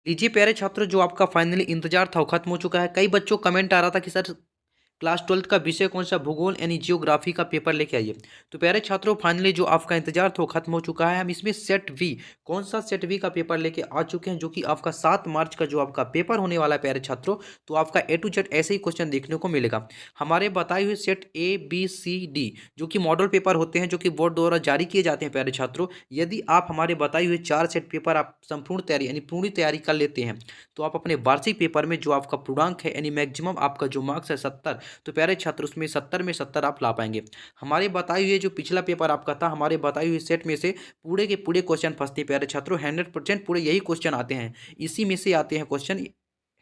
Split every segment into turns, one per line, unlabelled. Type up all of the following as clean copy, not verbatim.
लीजिए प्यारे छात्रों, जो आपका फाइनली इंतजार था वो खत्म हो चुका है। कई बच्चों कमेंट आ रहा था कि सर क्लास 12th का विषय कौन सा, भूगोल यानी जियोग्राफी का पेपर लेके आइए। तो प्यारे छात्रों, फाइनली जो आपका इंतजार था वो खत्म हो चुका है। हम इसमें सेट वी, कौन सा सेट वी का पेपर लेके आ चुके हैं, जो कि आपका 7 मार्च का जो आपका पेपर होने वाला है प्यारे छात्रों। तो आपका ए टू जेड ऐसे ही क्वेश्चन देखने को मिलेगा। हमारे बताए हुए set A B C D जो कि मॉडल पेपर होते हैं, जो कि बोर्ड द्वारा जारी किए जाते हैं प्यारे छात्रों। यदि आप हमारे बताए हुए 4 सेट पेपर आप संपूर्ण तैयारी यानी पूरी तैयारी कर लेते हैं, तो आप अपने वार्षिक पेपर में जो आपका पूर्णांक है यानी मैक्सिमम आपका जो मार्क्स है 70, तो प्यारे छात्र उसमें 70 में 70 आप ला पाएंगे। हमारे बताए हुए जो पिछला पेपर आपका था, हमारे बताए हुए सेट में से पूरे के पूरे क्वेश्चन फंसते हैं प्यारे छात्रों। 100% पूरे यही क्वेश्चन आते हैं, इसी में से आते हैं क्वेश्चन।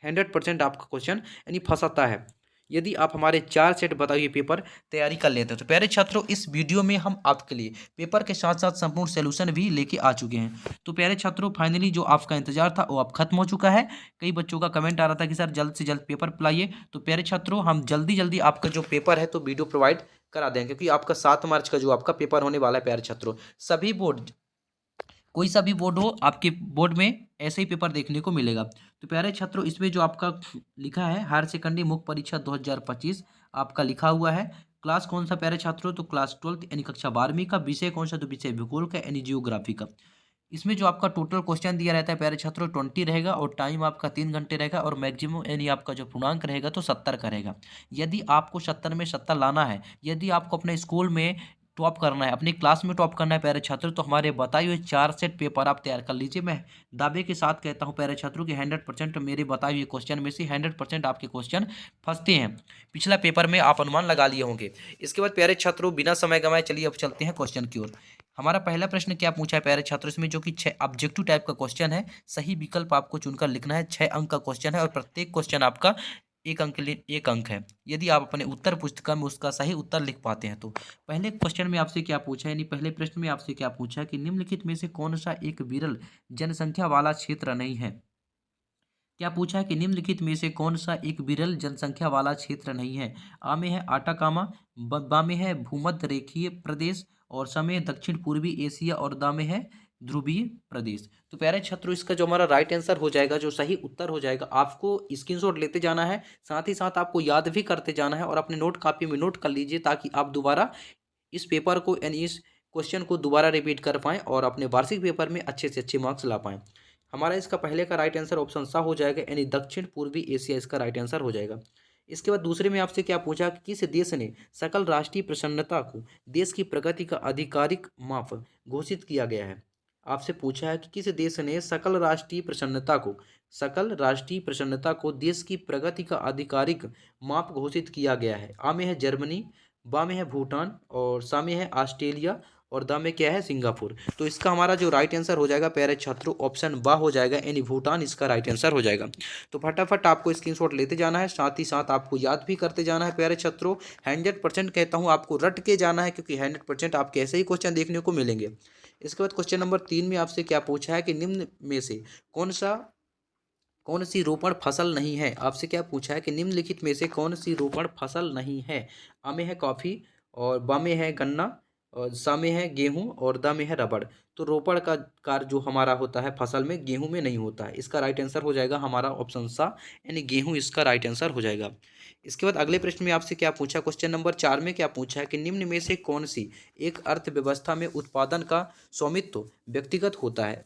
100% आपका क्वेश्चन यानी फंसाता है। यदि आप हमारे 4 सेट बताइए पेपर तैयारी कर लेते हैं, तो प्यारे छात्रों इस वीडियो में हम आपके लिए पेपर के साथ साथ संपूर्ण सॉल्यूशन भी लेके आ चुके हैं। तो प्यारे छात्रों, फाइनली जो आपका इंतजार था वो अब खत्म हो चुका है। कई बच्चों का कमेंट आ रहा था कि सर जल्द से जल्द पेपर लाइए। तो प्यारे छात्रों, हम जल्दी जल्दी आपका जो पेपर है तो वीडियो प्रोवाइड करा देंगे, क्योंकि आपका 7 मार्च का जो आपका पेपर होने वाला है प्यारे छात्रों। सभी बोर्ड, कोई सा भी बोर्ड हो, आपके बोर्ड में ऐसे ही पेपर देखने को मिलेगा। तो प्यारे छात्रों, इसमें जो आपका लिखा है हायर सेकेंडरी मुख्य परीक्षा 2025 आपका लिखा हुआ है। क्लास कौन सा प्यारे छात्रों, तो क्लास 12th यानी कक्षा 12वीं का। विषय कौन सा, तो विषय भूगोल का यानी जियोग्राफी का। इसमें जो आपका टोटल क्वेश्चन दिया रहता है प्यारे छात्रों 20 रहेगा, और टाइम आपका 3 घंटे रहेगा, और मैक्सिमम यानी आपका जो पूर्णांक रहेगा तो 70 का रहेगा। यदि आपको 70 में 70 लाना है, यदि आपको अपने स्कूल में टॉप करना है, अपनी क्लास में टॉप करना है प्यारे छात्रों, तो हमारे बताए हुए 4 सेट पेपर आप तैयार कर लीजिए। मैं दावे के साथ कहता हूं प्यारे छात्रों कि 100% मेरे बताए हुए क्वेश्चन में से 100% आपके क्वेश्चन फंसते हैं। पिछला पेपर में आप अनुमान लगा लिए होंगे। इसके बाद प्यारे छात्रों, बिना समय गंवाए चलिए अब चलते हैं क्वेश्चन की ओर। हमारा पहला प्रश्न क्या पूछा है प्यारे छात्रों, इसमें जो कि 6 ऑब्जेक्टिव टाइप का क्वेश्चन है। सही विकल्प आपको चुनकर लिखना है। 6 अंक का क्वेश्चन है, और प्रत्येक क्वेश्चन आपका 1 अंक के लिए 1 अंक है, यदि आप अपने उत्तर पुस्तिका में उसका सही उत्तर लिख पाते हैं तो। पहले क्वेश्चन में आपसे क्या पूछा है, यानी पहले प्रश्न में आपसे क्या पूछा है कि निम्नलिखित में से कौन सा एक विरल जनसंख्या वाला क्षेत्र नहीं है। क्या पूछा है कि निम्नलिखित में से कौन सा एक विरल जनसंख्या वाला क्षेत्र नहीं है। आ में है आटाकामा, बा में है भूमध्य रेखीय प्रदेश, और स में दक्षिण पूर्वी एशिया, और दा में है ध्रुवीय प्रदेश। तो प्यारे छात्रों, इसका जो हमारा राइट आंसर हो जाएगा, जो सही उत्तर हो जाएगा, आपको स्क्रीनशॉट लेते जाना है, साथ ही साथ आपको याद भी करते जाना है, और अपने नोट कॉपी में नोट कर लीजिए, ताकि आप दोबारा इस पेपर को यानी इस क्वेश्चन को दोबारा रिपीट कर पाएँ और अपने वार्षिक पेपर में अच्छे से अच्छे मार्क्स ला पाएँ। हमारा इसका पहले का राइट आंसर ऑप्शन सा हो जाएगा, यानी दक्षिण पूर्वी एशिया इसका राइट आंसर हो जाएगा। इसके बाद दूसरे में आपसे क्या पूछा कि किस देश ने सकल राष्ट्रीय प्रसन्नता को देश की प्रगति का आधिकारिक माप घोषित किया गया है। आपसे पूछा है कि किस देश ने सकल राष्ट्रीय प्रसन्नता को देश की प्रगति का आधिकारिक माप घोषित किया गया है। आ में है जर्मनी, बा में है भूटान, और सा में है ऑस्ट्रेलिया, और दा में क्या है सिंगापुर। तो इसका हमारा जो राइट आंसर हो जाएगा प्यारे छात्रों, ऑप्शन बा हो जाएगा, यानी भूटान इसका राइट आंसर हो जाएगा। तो फटाफट आपको स्क्रीनशॉट लेते जाना है, साथ ही साथ आपको याद भी करते जाना है प्यारे छात्रों। 100% कहता हूँ आपको रट के जाना है, क्योंकि 100% आपके ऐसे ही क्वेश्चन देखने को मिलेंगे। इसके बाद क्वेश्चन नंबर 3 में आपसे क्या पूछा है कि निम्न में से कौन सा कौन सी रोपण फसल नहीं है। आपसे क्या पूछा है कि निम्नलिखित में से कौन सी रोपण फसल नहीं है। आ में है कॉफी, और बा में है गन्ना, और सा में है गेहूं, और दा में है रबड़। तो रोपण का कार्य जो हमारा होता है फसल में, गेहूं में नहीं होता है। इसका राइट आंसर हो जाएगा हमारा ऑप्शन सा, यानी गेहूं इसका राइट आंसर हो जाएगा। इसके बाद अगले प्रश्न में आपसे क्या पूछा, क्वेश्चन नंबर 4 में क्या पूछा है कि निम्न में से कौन सी एक अर्थव्यवस्था में उत्पादन का स्वामित्व व्यक्तिगत होता है।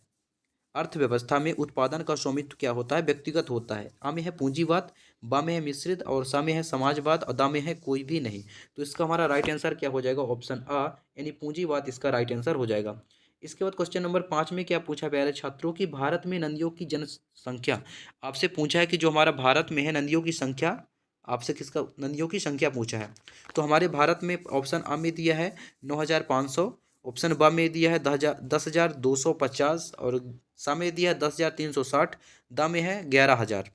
अर्थव्यवस्था में उत्पादन का स्वामित्व क्या होता है, व्यक्तिगत होता है। आ में है पूंजीवाद, बा में है मिश्रित, और सा में है समाजवाद, और दा में है कोई भी नहीं। तो इसका हमारा राइट आंसर क्या हो जाएगा, ऑप्शन आ, यानी पूंजीवाद इसका राइट आंसर हो जाएगा। इसके बाद क्वेश्चन नंबर 5 में क्या पूछा प्यारे छात्रों की भारत में नदियों की जनसंख्या। आपसे पूछा है कि जो हमारा भारत में है नदियों की संख्या, आपसे किसका नदियों की संख्या पूछा है। तो हमारे भारत में ऑप्शन आ में दिया है 9,500, ऑप्शन ब में दिया है 10,250, और सा में दिया है 10,360, दा में है 11,000।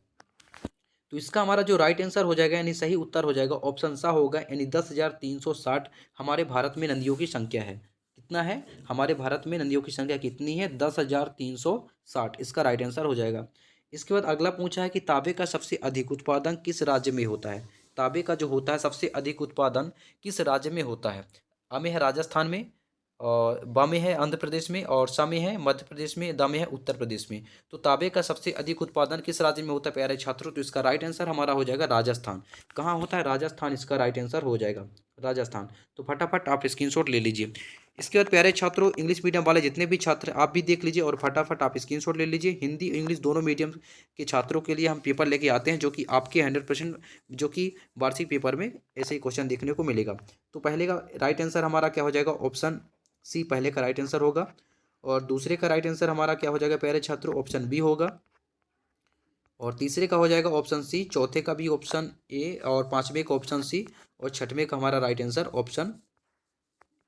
तो इसका हमारा जो राइट आंसर हो जाएगा, यानी सही उत्तर हो जाएगा, ऑप्शन सा होगा, यानी 10,360 हमारे भारत में नदियों की संख्या है। कितना है हमारे भारत में नदियों की संख्या, कितनी है, 10,360 इसका राइट आंसर हो जाएगा। इसके बाद अगला पूछा है कि तांबे का सबसे अधिक उत्पादन किस राज्य में होता है। तांबे का जो होता है सबसे अधिक उत्पादन किस राज्य में होता है। आ में है राजस्थान में, और ब में है आंध्र प्रदेश में, और स में है मध्य प्रदेश में, द में है उत्तर प्रदेश में। तो तांबे का सबसे अधिक उत्पादन किस राज्य में होता है प्यारे छात्रों? तो इसका राइट आंसर हमारा हो जाएगा राजस्थान। कहाँ होता है? राजस्थान इसका राइट आंसर हो जाएगा, राजस्थान। तो फटाफट आप स्क्रीनशॉट ले लीजिए। इसके बाद प्यारे छात्रों, इंग्लिश मीडियम वाले जितने भी छात्र आप भी देख लीजिए और फटाफट आप स्क्रीनशॉट ले लीजिए। हिंदी इंग्लिश दोनों मीडियम के छात्रों के लिए हम पेपर लेके आते हैं जो कि आपके 100%, जो कि वार्षिक पेपर में ऐसे ही क्वेश्चन देखने को मिलेगा। तो पहले का राइट आंसर हमारा क्या हो जाएगा? ऑप्शन सी पहले का राइट आंसर होगा। और दूसरे का राइट आंसर हमारा क्या हो जाएगा प्यारे छात्रों? ऑप्शन बी होगा। और तीसरे का हो जाएगा ऑप्शन सी, चौथे का भी ऑप्शन ए, और पांचवें का ऑप्शन सी, और छठवें का हमारा राइट आंसर ऑप्शन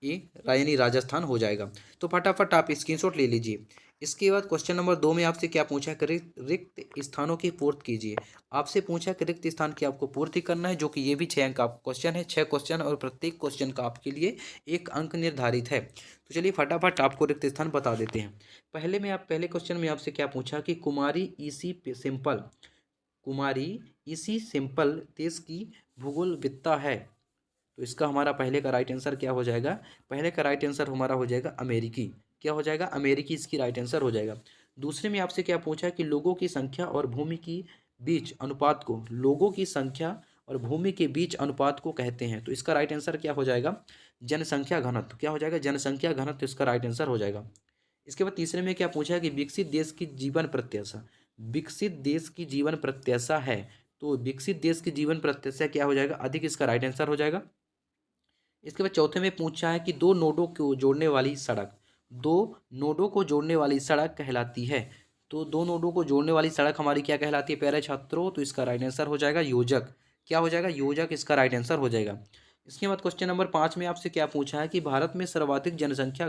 ए यानी राजस्थान हो जाएगा। तो फटाफट आप स्क्रीनशॉट ले लीजिए। इसके बाद क्वेश्चन नंबर 2 में आपसे क्या पूछा है? रिक्त स्थानों की पूर्ति कीजिए। आपसे पूछा कि रिक्त स्थान की आपको पूर्ति करना है, जो कि ये भी 6 अंक का क्वेश्चन है। 6 क्वेश्चन और प्रत्येक क्वेश्चन का आपके लिए 1 अंक निर्धारित है। तो चलिए फटाफट आपको रिक्त स्थान बता देते हैं। पहले क्वेश्चन में आपसे क्या पूछा कि कुमारी इसी सिंपल देश की भूगोलविद्ता है। तो इसका हमारा पहले का राइट आंसर क्या हो जाएगा? पहले का राइट आंसर हमारा हो जाएगा अमेरिकी। क्या हो जाएगा? अमेरिकी इसकी राइट आंसर हो जाएगा। दूसरे में आपसे क्या पूछा है कि लोगों की संख्या और भूमि की बीच अनुपात को, लोगों की संख्या और भूमि के बीच अनुपात को कहते हैं। तो इसका राइट आंसर क्या हो जाएगा? जनसंख्या घनत्व। क्या हो जाएगा? जनसंख्या घनत्व इसका राइट आंसर हो जाएगा। इसके बाद तीसरे में क्या पूछा है कि विकसित देश की जीवन प्रत्याशा, विकसित देश की जीवन प्रत्याशा है। तो विकसित देश की जीवन प्रत्याशा क्या हो जाएगा? अधिक इसका राइट आंसर हो जाएगा। इसके बाद चौथे में पूछा है कि दो नोडों को जोड़ने वाली सड़क कहलाती है। तो दो नोडों को जोड़ने वाली सड़क हमारी क्या कहलाती है प्यारे छात्रों? तो इसका राइट आंसर हो जाएगा योजक। क्या हो जाएगा? योजक इसका राइट आंसर हो जाएगा। इसके बाद क्वेश्चन नंबर 5 में आपसे क्या पूछा है कि भारत में सर्वाधिक जनसंख्या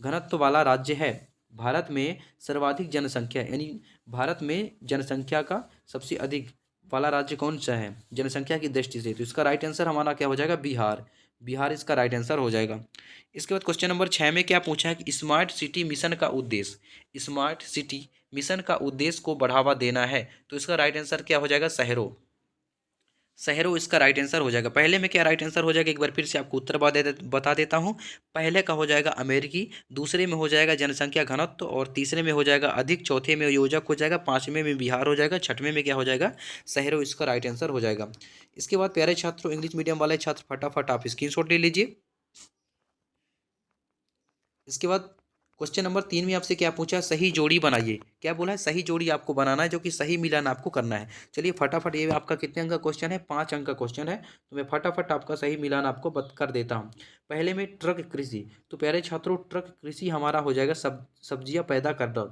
घनत्व वाला राज्य है। भारत में सर्वाधिक जनसंख्या यानी भारत में जनसंख्या का सबसे अधिक वाला राज्य कौन सा है जनसंख्या की दृष्टि से? तो इसका राइट आंसर हमारा क्या हो जाएगा? बिहार। बिहार इसका राइट आंसर हो जाएगा। इसके बाद क्वेश्चन नंबर 6 में क्या पूछा है कि स्मार्ट सिटी मिशन का उद्देश्य को बढ़ावा देना है। तो इसका राइट आंसर क्या हो जाएगा? शहरों। शहरों इसका राइट आंसर हो जाएगा। पहले में क्या राइट आंसर हो जाएगा? एक बार फिर से आपको उत्तर बता देता हूँ। पहले का हो जाएगा अमेरिकी, दूसरे में हो जाएगा जनसंख्या घनत्व, और तीसरे में हो जाएगा अधिक, चौथे में योजक हो जाएगा, पांचवें में बिहार हो जाएगा, छठवें में क्या हो जाएगा? शहरों इसका राइट आंसर हो जाएगा। इसके बाद प्यारे छात्रों, इंग्लिश मीडियम वाले छात्र फटाफट आप स्क्रीनशॉट ले लीजिए। इसके बाद क्वेश्चन नंबर 3 में आपसे क्या पूछा? सही जोड़ी बनाइए। क्या बोला है? सही जोड़ी आपको बनाना है, जो कि सही मिलान आपको करना है। चलिए फटाफट, ये आपका कितने अंक का क्वेश्चन है? 5 अंक का क्वेश्चन है। तो मैं फटाफट आपका सही मिलान आपको कर देता हूँ। पहले में ट्रक कृषि। तो प्यारे छात्रों, ट्रक कृषि हमारा हो जाएगा सब्जियां पैदा करना।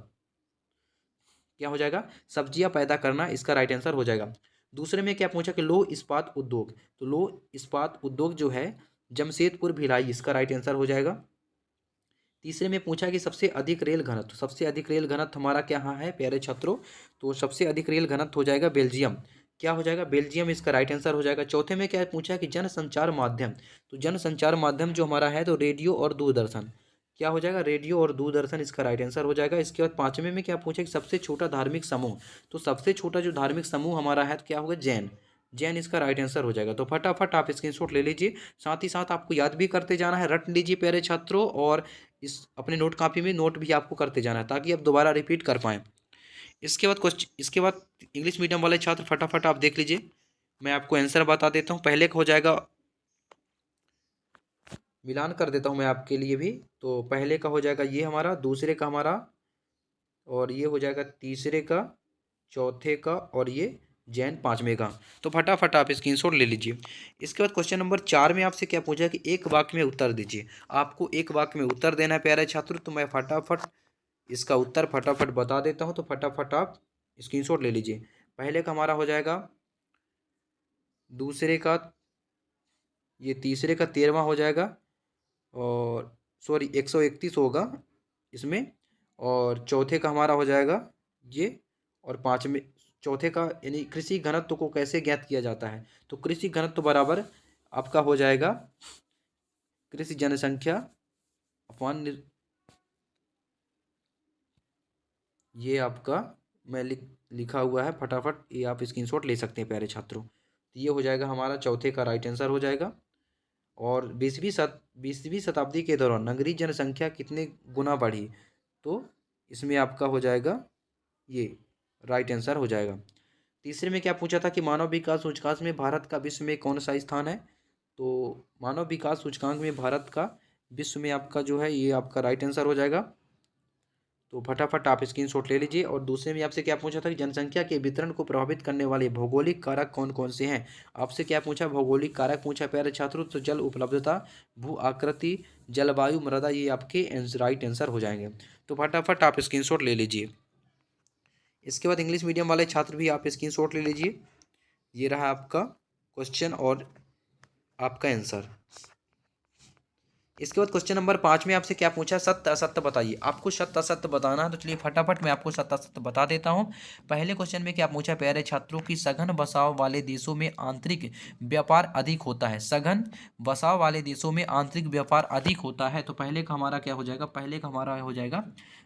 क्या हो जाएगा? सब्जियां पैदा करना इसका राइट आंसर हो जाएगा। दूसरे में क्या पूछा कि लौह इस्पात उद्योग। तो लौह इस्पात उद्योग जो है जमशेदपुर भिलाई, इसका राइट आंसर हो जाएगा। तीसरे में पूछा कि सबसे अधिक रेल घनत्व, सबसे अधिक रेल घनत्व हमारा क्या है प्यारे छात्रों? तो सबसे अधिक रेल घनत्व हो जाएगा बेल्जियम। क्या हो जाएगा? बेल्जियम इसका राइट आंसर हो जाएगा। चौथे में क्या पूछा कि जनसंचार माध्यम। तो जनसंचार माध्यम जो हमारा है तो रेडियो और दूरदर्शन। क्या हो जाएगा? रेडियो और दूरदर्शन इसका राइट आंसर हो जाएगा। इसके बाद पांचवें में क्या पूछा कि सबसे छोटा धार्मिक समूह। तो सबसे छोटा जो धार्मिक समूह हमारा है तो क्या होगा? जैन। जैन इसका राइट आंसर हो जाएगा। तो फटाफट आप स्क्रीनशॉट ले लीजिए। साथ ही साथ आपको याद भी करते जाना है, रट लीजिए प्यारे छात्रों, और इस अपने नोट कॉपी में नोट भी आपको करते जाना है ताकि आप दोबारा रिपीट कर पाएँ। इसके बाद इंग्लिश मीडियम वाले छात्र फटाफट आप देख लीजिए। मैं आपको आंसर बता देता हूँ। पहले का हो जाएगा, मिलान कर देता हूँ मैं आपके लिए भी। तो पहले का हो जाएगा ये हमारा, दूसरे का हमारा, और ये हो जाएगा तीसरे का, चौथे का, और ये जैन पांचवें का। तो फटाफट आप स्क्रीनशॉट ले लीजिए। इसके बाद क्वेश्चन नंबर 4 में आपसे क्या पूछा कि एक वाक्य में उत्तर दीजिए। आपको एक वाक्य में उत्तर देना है प्यारे छात्र। तो मैं फटाफट इसका उत्तर फटाफट बता देता हूँ। तो फटाफट आप स्क्रीनशॉट ले लीजिए। पहले का हमारा हो जाएगा, दूसरे का, ये तीसरे का 13वां हो जाएगा, और सॉरी 131 होगा इसमें, और चौथे का हमारा हो जाएगा ये, और पाँचवें, चौथे का यानी कृषि घनत्व को कैसे ज्ञात किया जाता है? तो कृषि घनत्व बराबर आपका हो जाएगा कृषि जनसंख्या अपॉन ये आपका मैं लिखा हुआ है, फटाफट ये आप स्क्रीनशॉट ले सकते हैं प्यारे छात्रों। तो ये हो जाएगा हमारा चौथे का राइट आंसर हो जाएगा। और 20वीं शताब्दी के दौरान नगरीय जनसंख्या कितने गुना बढ़ी? तो इसमें आपका हो जाएगा ये राइट आंसर हो जाएगा। तीसरे में क्या पूछा था कि मानव विकास सूचकांक में भारत का विश्व में कौन सा स्थान है? तो मानव विकास सूचकांक में भारत का विश्व में आपका जो है ये आपका राइट आंसर हो जाएगा। तो फटाफट आप स्क्रीनशॉट ले लीजिए। और दूसरे में आपसे क्या पूछा था कि जनसंख्या के वितरण को प्रभावित करने वाले भौगोलिक कारक कौन कौन से हैं? आपसे क्या पूछा? भौगोलिक कारक पूछा प्यारे छात्रों। तो जल उपलब्धता, भू आकृति, जलवायु, मृदा, ये आपके राइट आंसर हो जाएंगे। तो फटाफट आप स्क्रीनशॉट ले लीजिए। इसके बाद इंग्लिश मीडियम वाले छात्र भी आप स्क्रीनशॉट ले लीजिए। ये रहा आपका क्वेश्चन और आपका आंसर। इसके बाद क्वेश्चन नंबर 5 में आपसे क्या पूछा? सत्य असत्य बताइए। आपको सत्य असत्य बताना है, तो चलिए फटाफट मैं आपको सत्य असत्य बता देता हूं। पहले क्वेश्चन में क्या पूछा प्यारे छात्रों की? सघन बसाव वाले देशों में आंतरिक व्यापार अधिक होता है। सघन बसाव वाले देशों में आंतरिक व्यापार अधिक होता है। तो पहले का हमारा क्या हो जाएगा? पहले का हमारा हो जाएगा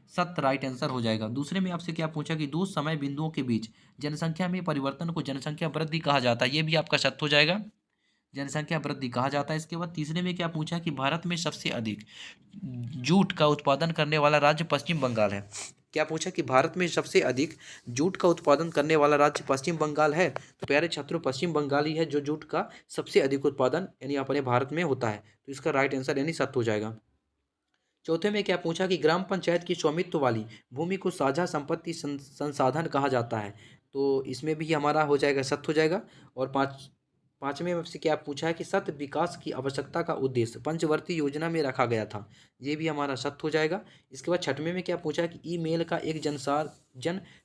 सत्य, राइट आंसर हो जाएगा। दूसरे में आपसे क्या पूछा कि दो समय बिंदुओं के बीच जनसंख्या में परिवर्तन को जनसंख्या वृद्धि कहा जाता है। ये भी आपका सत्य हो जाएगा, जनसंख्या वृद्धि कहा जाता है। इसके बाद तीसरे में क्या पूछा कि भारत में सबसे अधिक जूट का उत्पादन करने वाला राज्य पश्चिम बंगाल है। क्या पूछा कि भारत में सबसे अधिक जूट का उत्पादन करने वाला राज्य पश्चिम बंगाल है। तो प्यारे छात्रों पश्चिम बंगाल ही है जो जूट का सबसे अधिक उत्पादन यानी अपने भारत में होता है। तो इसका राइट आंसर यानी सत्य हो जाएगा। चौथे में क्या पूछा कि ग्राम पंचायत की स्वामित्व वाली भूमि को साझा संपत्ति संसाधन कहा जाता है। तो इसमें भी हमारा हो जाएगा सत्य हो जाएगा। और पांचवें में से क्या पूछा है कि सतत विकास की आवश्यकता का उद्देश्य पंचवर्ती योजना में रखा गया था। ये भी हमारा सत्य हो जाएगा। इसके बाद छठवें में क्या पूछा है कि ईमेल का एक जन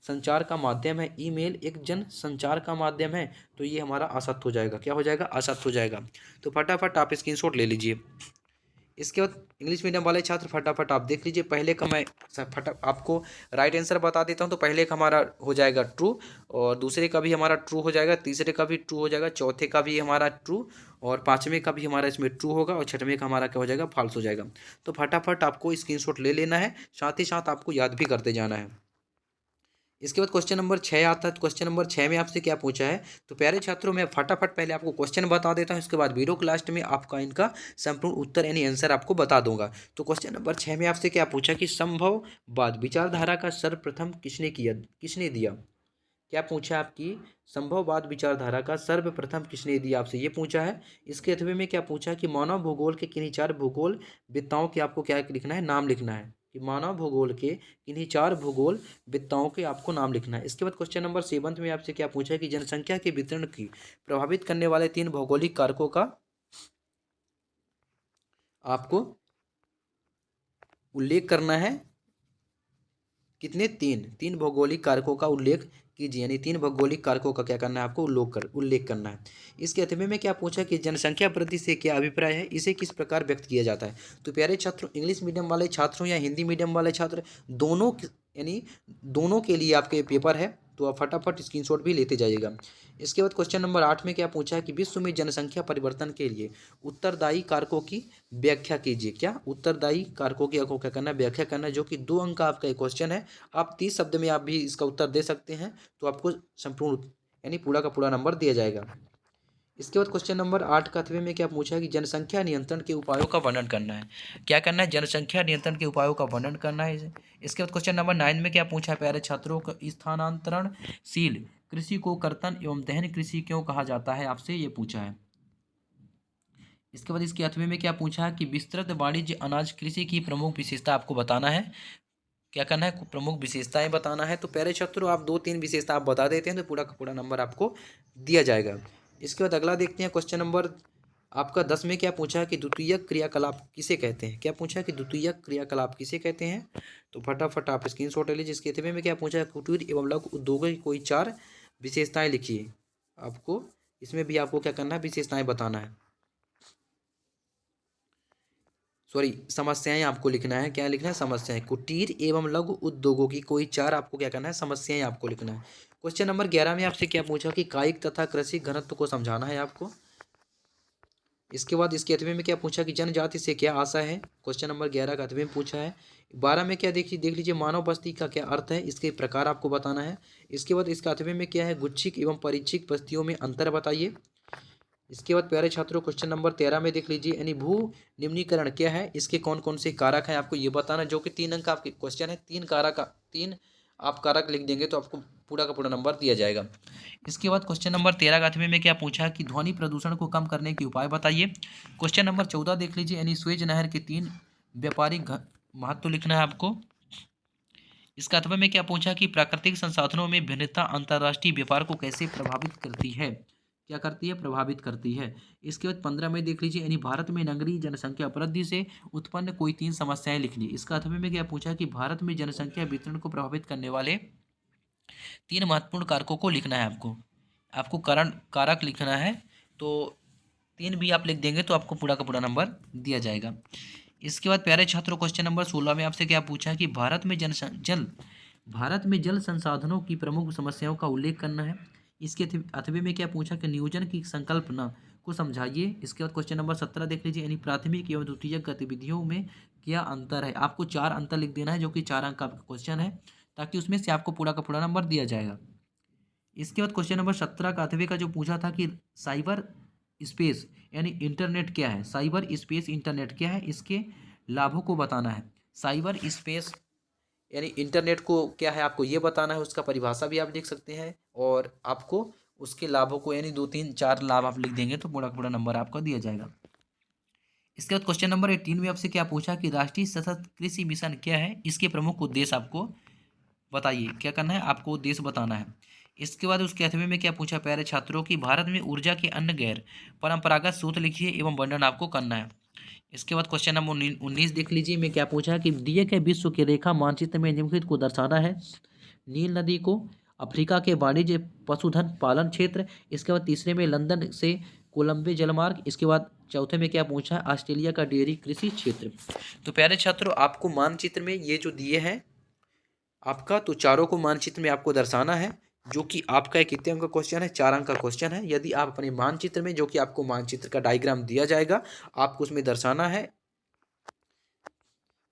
संचार का माध्यम है। ईमेल एक जन संचार का माध्यम है। तो ये हमारा असत्य हो जाएगा। क्या हो जाएगा? असत्य हो जाएगा। तो फटाफट आप स्क्रीनशॉट ले लीजिए। इसके बाद इंग्लिश मीडियम वाले छात्र फटाफट आप देख लीजिए। पहले का मैं आपको राइट आंसर बता देता हूं। तो पहले का हमारा हो जाएगा ट्रू, और दूसरे का भी हमारा ट्रू हो जाएगा, तीसरे का भी ट्रू हो जाएगा, चौथे का भी हमारा ट्रू, और पांचवें का भी हमारा इसमें ट्रू होगा, और छठवें का हमारा क्या हो जाएगा? फॉल्स हो जाएगा। तो फटाफट आपको स्क्रीनशॉट ले लेना है, साथ ही साथ आपको याद भी करते जाना है। इसके बाद क्वेश्चन नंबर 6 आता है। तो क्वेश्चन नंबर 6 में आपसे क्या पूछा है? तो प्यारे छात्रों मैं फटाफट पहले आपको क्वेश्चन बता देता हूं, इसके बाद वीडियो के लास्ट में आपका इनका संपूर्ण उत्तर यानी आंसर आपको बता दूंगा। तो क्वेश्चन नंबर 6 में आपसे क्या पूछा कि संभववाद विचारधारा का सर्वप्रथम किसने दिया? क्या पूछा आपकी? संभववाद विचारधारा का सर्वप्रथम किसने दिया? आपसे ये पूछा है। इसके अथवे में क्या पूछा कि मानव भूगोल के किन्हीं चार भूगोल विद्ताओं के आपको क्या लिखना है? नाम लिखना है। कि मानव भूगोल के किन्हीं चार भूगोल विद्ताओं के आपको नाम लिखना है। इसके बाद क्वेश्चन नंबर 7 में आपसे क्या पूछा है कि जनसंख्या के वितरण की प्रभावित करने वाले 3 भौगोलिक कारकों का आपको उल्लेख करना है। कितने? तीन भौगोलिक कारकों का उल्लेख कीजिए, यानी 3 भौगोलिक कारकों का क्या करना है? आपको उल्लेख करना है। इसके अथवे में क्या पूछा कि जनसंख्या वृद्धि से क्या अभिप्राय है? इसे किस प्रकार व्यक्त किया जाता है? तो प्यारे छात्रों इंग्लिश मीडियम वाले छात्रों या हिंदी मीडियम वाले छात्र यानी दोनों के लिए आपके पेपर है। तो आप फटाफट स्क्रीनशॉट भी लेते जाइएगा। इसके बाद क्वेश्चन नंबर 8 में क्या पूछा है कि विश्व में जनसंख्या परिवर्तन के लिए उत्तरदायी कारकों की व्याख्या कीजिए। क्या? उत्तरदायी कारकों की आपको क्या करना है? व्याख्या करना है, जो कि 2 अंक का आपका एक क्वेश्चन है। आप 30 शब्द में आप भी इसका उत्तर दे सकते हैं, तो आपको संपूर्ण यानी पूरा का पूरा नंबर दिया जाएगा। इसके बाद क्वेश्चन नंबर 8 का अथवे में क्या पूछा है कि जनसंख्या नियंत्रण के उपायों का वर्णन करना है। क्या करना है? जनसंख्या नियंत्रण के उपायों का वर्णन करना है इसे। इसके बाद क्वेश्चन नंबर 9 में क्या पूछा है प्यारे छात्रों को? स्थानांतरणशील कृषि को कर्तन एवं दहन कृषि क्यों कहा जाता है? आपसे ये पूछा है। इसके बाद इसके अथवे में क्या पूछा है कि विस्तृत वाणिज्य अनाज कृषि की प्रमुख विशेषता आपको बताना है। क्या करना है? प्रमुख विशेषताएं बताना है। तो प्यारे छात्रों आप 2-3 विशेषता आप बता देते हैं तो पूरा का पूरा नंबर आपको दिया जाएगा। इसके बाद अगला देखते हैं क्वेश्चन नंबर आपका 10 में क्या पूछा है कि द्वितीयक क्रियाकलाप किसे कहते हैं? क्या पूछा है कि द्वितीयक क्रियाकलाप किसे कहते हैं? तो फटाफट आप स्क्रीनशॉट ले लीजिए। इसके अथवे में क्या पूछा है? कुटीर एवं लघु उद्योगों की कोई 4 विशेषताएं लिखिए। आपको इसमें भी आपको क्या करना है? विशेषताएं बताना है, सॉरी समस्याएं आपको लिखना है। क्या लिखना है? समस्याएं। कुटीर एवं लघु उद्योगों की कोई 4 आपको क्या करना है? समस्याएं आपको लिखना है। क्वेश्चन नंबर 11 में आपसे क्या पूछा कि कायिक तथा कृषि घनत्व को समझाना है आपको। इसके बाद इसके अथवे में क्या पूछा कि जनजाति से क्या आशा है? क्वेश्चन नंबर 11 का अथवे में पूछा है। 12 में क्या देख लीजिए मानव बस्ती का क्या अर्थ है? इसके प्रकार आपको बताना है। इसके बाद इसका अथवे में क्या है? गुच्छिक एवं परिचिक बस्तियों में अंतर बताइए। इसके बाद प्यारे छात्रों क्वेश्चन नंबर 13 में देख लीजिए, यानी भू निम्नीकरण क्या है, इसके कौन कौन से कारक हैं आपको ये बताना, जो कि 3 अंक का आपके क्वेश्चन है। 3 आप कारक लिख देंगे तो आपको पूरा का पूरा नंबर दिया जाएगा। इसके बाद क्वेश्चन नंबर 13 का 8वें में क्या पूछा कि ध्वनि प्रदूषण को कम करने के उपाय बताइए। क्वेश्चन नंबर 14 देख लीजिए, यानी स्वेज नहर के 3 व्यापारिक महत्व लिखना है आपको। इसका 8वें में क्या पूछा कि प्राकृतिक संसाधनों में भिन्नता अंतर्राष्ट्रीय व्यापार को कैसे प्रभावित करती है, क्या करती है, प्रभावित करती है। इसके बाद 15 में देख लीजिए, यानी भारत में नगरीय जनसंख्या वृद्धि से उत्पन्न कोई 3 समस्याएं लिखनी। इसका 8वें में क्या पूछा कि भारत में जनसंख्या वितरण को प्रभावित करने वाले 3 महत्वपूर्ण कारकों को लिखना है आपको कारक लिखना है। तो 3 भी आप लिख देंगे तो आपको पूरा का पूरा नंबर दिया जाएगा। इसके बाद प्यारे छात्रों क्वेश्चन नंबर 16 में आपसे क्या पूछा कि भारत में जल संसाधनों की प्रमुख समस्याओं का उल्लेख करना है। इसके 8वें में क्या पूछा कि नियोजन की संकल्पना को समझाइए। इसके बाद क्वेश्चन नंबर 17 देख लीजिए, यानी प्राथमिक एवं द्वितीयक गतिविधियों में क्या अंतर है। आपको 4 अंतर लिख देना है, जो कि 4 अंक का क्वेश्चन है, ताकि उसमें से आपको पूरा का पूरा नंबर दिया जाएगा। इसके बाद क्वेश्चन नंबर 17 का 8वें का जो पूछा था कि साइबर स्पेस यानी इंटरनेट क्या है, साइबर स्पेस इंटरनेट क्या है, इसके लाभों को बताना है। साइबर स्पेस यानी इंटरनेट को क्या है आपको ये बताना है, उसका परिभाषा भी आप लिख सकते हैं, और आपको उसके लाभों को यानी 2 3 4 लाभ आप लिख देंगे तो पूरा का पूरा नंबर आपको दिया जाएगा। इसके बाद क्वेश्चन नंबर 18 में आपसे क्या पूछा कि राष्ट्रीय सतत कृषि मिशन क्या है, इसके प्रमुख उद्देश्य आपको बताइए, क्या करना है, आपको उद्देश्य बताना है। इसके बाद उसके 8वें में क्या पूछा प्यारे छात्रों की भारत में ऊर्जा के अन्य गैर परंपरागत स्रोत लिखिए एवं वर्णन आपको करना है। इसके बाद क्वेश्चन नंबर 19 देख लीजिए, में क्या पूछा कि दिए गए विश्व की रेखा मानचित्र में निम्नलिखित को दर्शाना है। नील नदी को, अफ्रीका के वाणिज्य पशुधन पालन क्षेत्र। इसके बाद तीसरे में लंदन से कोलंबे जलमार्ग। इसके बाद चौथे में क्या पूछा है, ऑस्ट्रेलिया का डेयरी कृषि क्षेत्र। तो प्यारे छात्रों आपको मानचित्र में ये जो दिए हैं आपका, तो चारों को मानचित्र में आपको दर्शाना है, जो कि आपका एक कितने अंक का क्वेश्चन है, 4 अंक का क्वेश्चन है। यदि आप अपने मानचित्र में, जो कि आपको मानचित्र का डायग्राम दिया जाएगा, आपको उसमें दर्शाना है।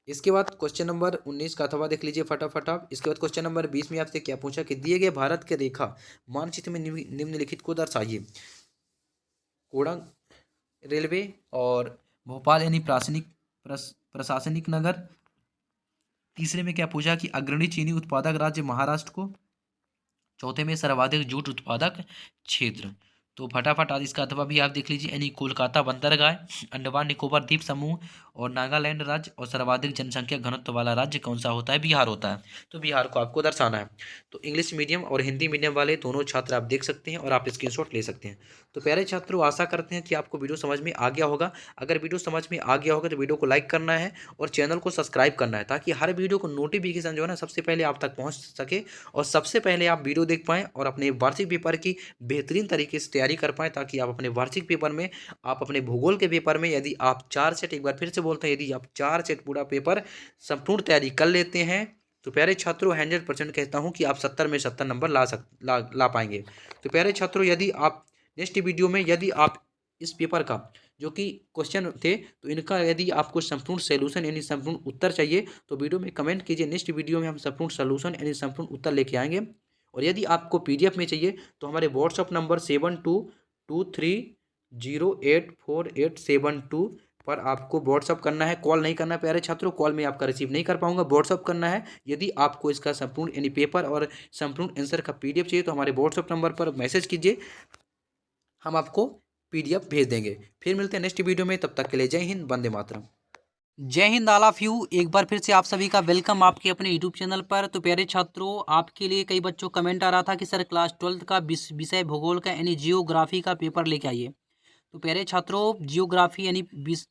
इसके बाद क्वेश्चन नंबर 19 का अथवा देख लीजिए फटाफट आप। इसके बाद क्वेश्चन नंबर 20 में आपसे क्या पूछा कि दिए गए भारत के रेखा मानचित्र में निम्नलिखित को दर्शाइए। कोडंग रेलवे और भोपाल यानी प्रशासनिक नगर। तीसरे में क्या पूछा कि अग्रणी चीनी उत्पादक राज्य महाराष्ट्र को। चौथे में सर्वाधिक जूट उत्पादक क्षेत्र। तो फटाफट आज इसका अथवा भी आप देख लीजिए, यानी कोलकाता बंदरगाह, अंडमान निकोबार द्वीप समूह और नागालैंड राज्य, और सर्वाधिक जनसंख्या घनत्व वाला राज्य कौन सा होता है, बिहार होता है। तो बिहार को आपको दर्शाना है। तो इंग्लिश मीडियम और हिंदी मीडियम वाले दोनों छात्र आप देख सकते हैं और आप स्क्रीनशॉट ले सकते हैं। तो प्यारे छात्रों आशा करते हैं कि आपको वीडियो समझ में आ गया होगा। अगर वीडियो समझ में आ गया होगा तो वीडियो को लाइक करना है और चैनल को सब्सक्राइब करना है, ताकि हर वीडियो को नोटिफिकेशन जो है ना सबसे पहले आप तक पहुँच सके और सबसे पहले आप वीडियो देख पाएँ और अपने वार्षिक पेपर की बेहतरीन तरीके से तैयारी कर पाएँ, ताकि आप अपने वार्षिक पेपर में, आप अपने भूगोल के पेपर में, यदि आप 4 सेट, एक बार फिर से बोलते हैं, यदि आप 4 सेट पूरा पेपर संपूर्ण तैयारी कर लेते हैं तो प्यारे छात्रों 100% कहता हूं कि आप 70 में 70 नंबर ला पाएंगे। तो प्यारे छात्रों यदि आप नेक्स्ट वीडियो में, यदि आप इस पेपर का जो कि क्वेश्चन थे, तो इनका यदि आपको संपूर्ण सोल्यूशन यानी संपूर्ण उत्तर चाहिए तो वीडियो में कमेंट कीजिए। नेक्स्ट वीडियो में हम संपूर्ण सोल्यूशन यानी संपूर्ण उत्तर लेके आएंगे। और यदि आपको PDF में चाहिए तो हमारे व्हाट्सअप नंबर 7223084872 पर आपको व्हाट्सअप करना है, कॉल नहीं करना है प्यारे छात्रों। कॉल में आपका रिसीव नहीं कर पाऊंगा, व्हाट्सअप करना है। यदि आपको इसका संपूर्ण यानी पेपर और संपूर्ण आंसर का PDF चाहिए तो हमारे व्हाट्सअप नंबर पर मैसेज कीजिए, हम आपको PDF भेज देंगे। फिर मिलते हैं नेक्स्ट वीडियो में, तब तक के लिए जय हिंद, वंदे मातरम। जय हिंद ऑल ऑफ यू। एक बार फिर से आप सभी का वेलकम आपके अपने यूट्यूब चैनल पर। तो प्यारे छात्रों आपके लिए कई बच्चों कमेंट आ रहा था कि सर क्लास 12th का विषय भूगोल का यानी जियोग्राफी का पेपर लेके आइए। तो प्यारे छात्रों जियोग्राफी यानी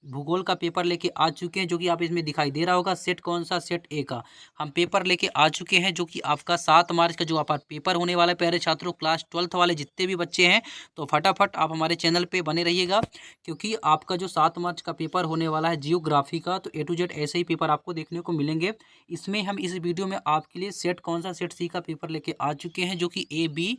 भूगोल का पेपर लेके आ चुके हैं, जो कि आप इसमें दिखाई दे रहा होगा। सेट कौन सा, सेट ए का हम पेपर लेके आ चुके हैं, जो कि आपका 7 मार्च का जो आपका पेपर होने वाला है। प्यारे छात्रों क्लास 12th वाले जितने भी बच्चे हैं तो फटाफट आप हमारे चैनल पे बने रहिएगा, क्योंकि आपका जो 7 मार्च का पेपर होने वाला है जियोग्राफी का, तो A to Z ऐसे ही पेपर आपको देखने को मिलेंगे। इसमें हम इस वीडियो में आपके लिए सेट कौन सा, सेट सी का पेपर लेके आ चुके हैं, जो कि AB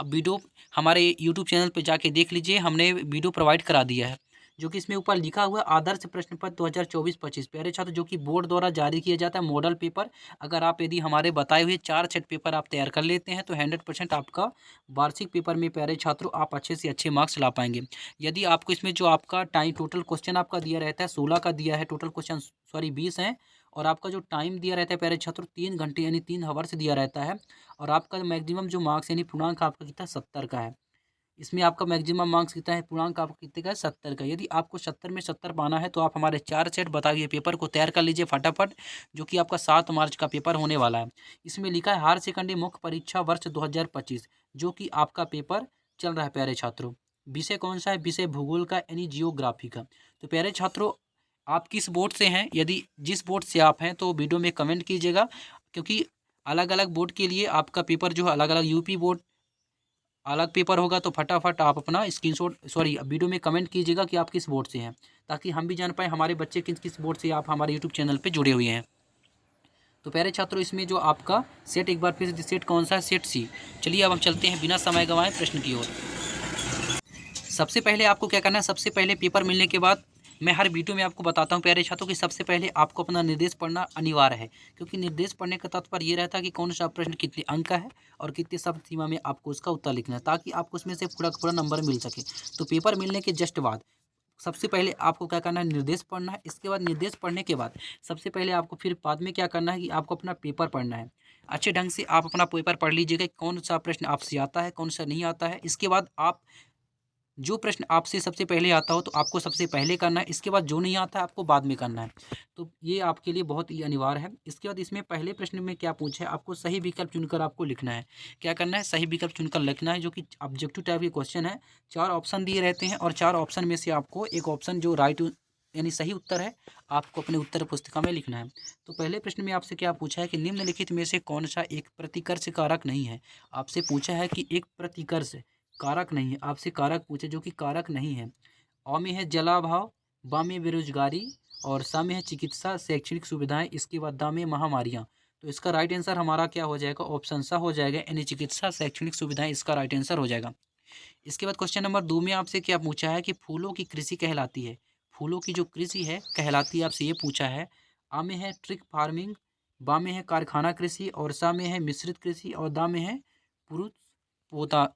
वीडियो हमारे यूट्यूब चैनल पर जाके देख लीजिए, हमने वीडियो प्रोवाइड करा दिया है। जो कि इसमें ऊपर लिखा हुआ है आदर्श प्रश्न पत्र 2024-25। प्यारे छात्र, जो कि बोर्ड द्वारा जारी किया जाता है मॉडल पेपर। अगर आप यदि हमारे बताए हुए 4 सेट पेपर आप तैयार कर लेते हैं तो 100% आपका वार्षिक पेपर में प्यारे छात्रों आप अच्छे से अच्छे मार्क्स ला पाएंगे। यदि आपको इसमें जो आपका टाइम टोटल क्वेश्चन आपका दिया रहता है 16 का दिया है, टोटल क्वेश्चन सॉरी 20 है, और आपका जो टाइम दिया रहता है प्यारे छात्रों 3 घंटे यानी 3 हावर्स दिया रहता है, और आपका मैक्सिमम जो मार्क्स यानी पूर्णांक आपका कितना 70 का है। इसमें आपका मैक्सिमम मार्क्स कितना है, पूर्णांक आपका कितने का है 70 का। यदि आपको 70 में 70 पाना है तो आप हमारे 4 सेट बताए हुए पेपर को तैयार कर लीजिए फटाफट, जो कि आपका 7 मार्च का पेपर होने वाला है। इसमें लिखा है हायर सेकेंडरी मुख्य परीक्षा वर्ष 2025, जो कि आपका पेपर चल रहा है प्यारे छात्रों। विषय कौन सा है, विषय भूगोल का यानी जियोग्राफी का। तो प्यारे छात्रों, आप किस बोर्ड से हैं, यदि जिस बोर्ड से आप हैं तो वीडियो में कमेंट कीजिएगा, क्योंकि अलग अलग बोर्ड के लिए आपका पेपर जो है अलग अलग, यूपी बोर्ड अलग पेपर होगा, तो फटाफट आप अपना स्क्रीनशॉट सॉरी वीडियो में कमेंट कीजिएगा कि आप किस बोर्ड से हैं, ताकि हम भी जान पाएँ हमारे बच्चे किस किस बोर्ड से आप हमारे यूट्यूब चैनल पे जुड़े हुए हैं। तो प्यारे छात्रों, इसमें जो आपका सेट एक बार फिर सेट कौन सा है, सेट सी। चलिए अब हम चलते हैं बिना समय गंवाए प्रश्न की ओर। सबसे पहले आपको क्या करना है, सबसे पहले पेपर मिलने के बाद मैं हर वीडियो में आपको बताता हूं प्यारे छात्रों कि सबसे पहले आपको अपना निर्देश पढ़ना अनिवार्य है, क्योंकि निर्देश पढ़ने का तात्पर्य ये रहता है कि कौन सा प्रश्न कितने अंक का है और कितने शब्द सीमा में आपको उसका उत्तर लिखना है, ताकि आपको उसमें से पूरा का पूरा नंबर मिल सके। तो पेपर मिलने के जस्ट बाद सबसे पहले आपको क्या करना है, निर्देश पढ़ना है। इसके बाद निर्देश पढ़ने के बाद सबसे पहले आपको फिर बाद में क्या करना है कि आपको अपना पेपर पढ़ना है। अच्छे ढंग से आप अपना पेपर पढ़ लीजिएगा, कौन सा प्रश्न आपसे आता है कौन सा नहीं आता है। इसके बाद आप जो प्रश्न आपसे सबसे पहले आता हो तो आपको सबसे पहले करना है, इसके बाद जो नहीं आता है आपको बाद में करना है। तो ये आपके लिए बहुत ही अनिवार्य है। इसके बाद इसमें पहले प्रश्न में क्या पूछा है, आपको सही विकल्प चुनकर आपको लिखना है। क्या करना है, सही विकल्प चुनकर लिखना है, जो कि ऑब्जेक्टिव टाइप के क्वेश्चन है। 4 ऑप्शन दिए रहते हैं और 4 ऑप्शन में से आपको एक ऑप्शन जो राइट यानी सही उत्तर है आपको अपने उत्तर पुस्तिका में लिखना है। तो पहले प्रश्न में आपसे क्या पूछा है कि निम्नलिखित में से कौन सा एक प्रतिकर्ष कारक नहीं है। आपसे पूछा है कि एक प्रतिकर्ष कारक नहीं है, आपसे कारक पूछे जो कि कारक नहीं है। अ में है जलाभाव, ब में बेरोजगारी, और स में है चिकित्सा शैक्षणिक सुविधाएं, इसके बाद द में महामारियां। तो इसका राइट आंसर हमारा क्या हो जाएगा, ऑप्शन सा हो जाएगा, यानी चिकित्सा शैक्षणिक सुविधाएं इसका राइट आंसर हो जाएगा। इसके बाद क्वेश्चन नंबर 2 में आपसे क्या पूछा है कि फूलों की कृषि कहलाती है, फूलों की जो कृषि है कहलाती है, आपसे ये पूछा है। आ में है ट्रिक फार्मिंग, बा में है कारखाना कृषि, और सा में है मिश्रित कृषि, और दा में है पुरुष पोता।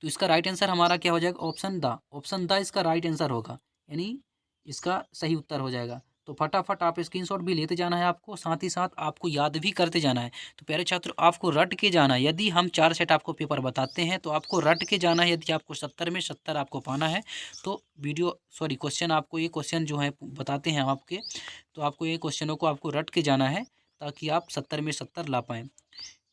तो इसका राइट आंसर हमारा क्या हो जाएगा, ऑप्शन द। ऑप्शन द इसका राइट आंसर होगा, यानी इसका सही उत्तर हो जाएगा। तो फटाफट आप स्क्रीनशॉट भी लेते जाना है आपको, साथ ही साथ आपको याद भी करते जाना है। तो प्यारे छात्रों, आपको रट के जाना है। यदि हम 4 सेट आपको पेपर बताते हैं तो आपको रट के जाना है। यदि आपको 70 में 70 आपको पाना है तो वीडियो सॉरी क्वेश्चन आपको ये क्वेश्चन जो है बताते हैं हम आपके, तो आपको ये क्वेश्चनों को आपको रट के जाना है, ताकि आप 70 में 70 ला पाएँ।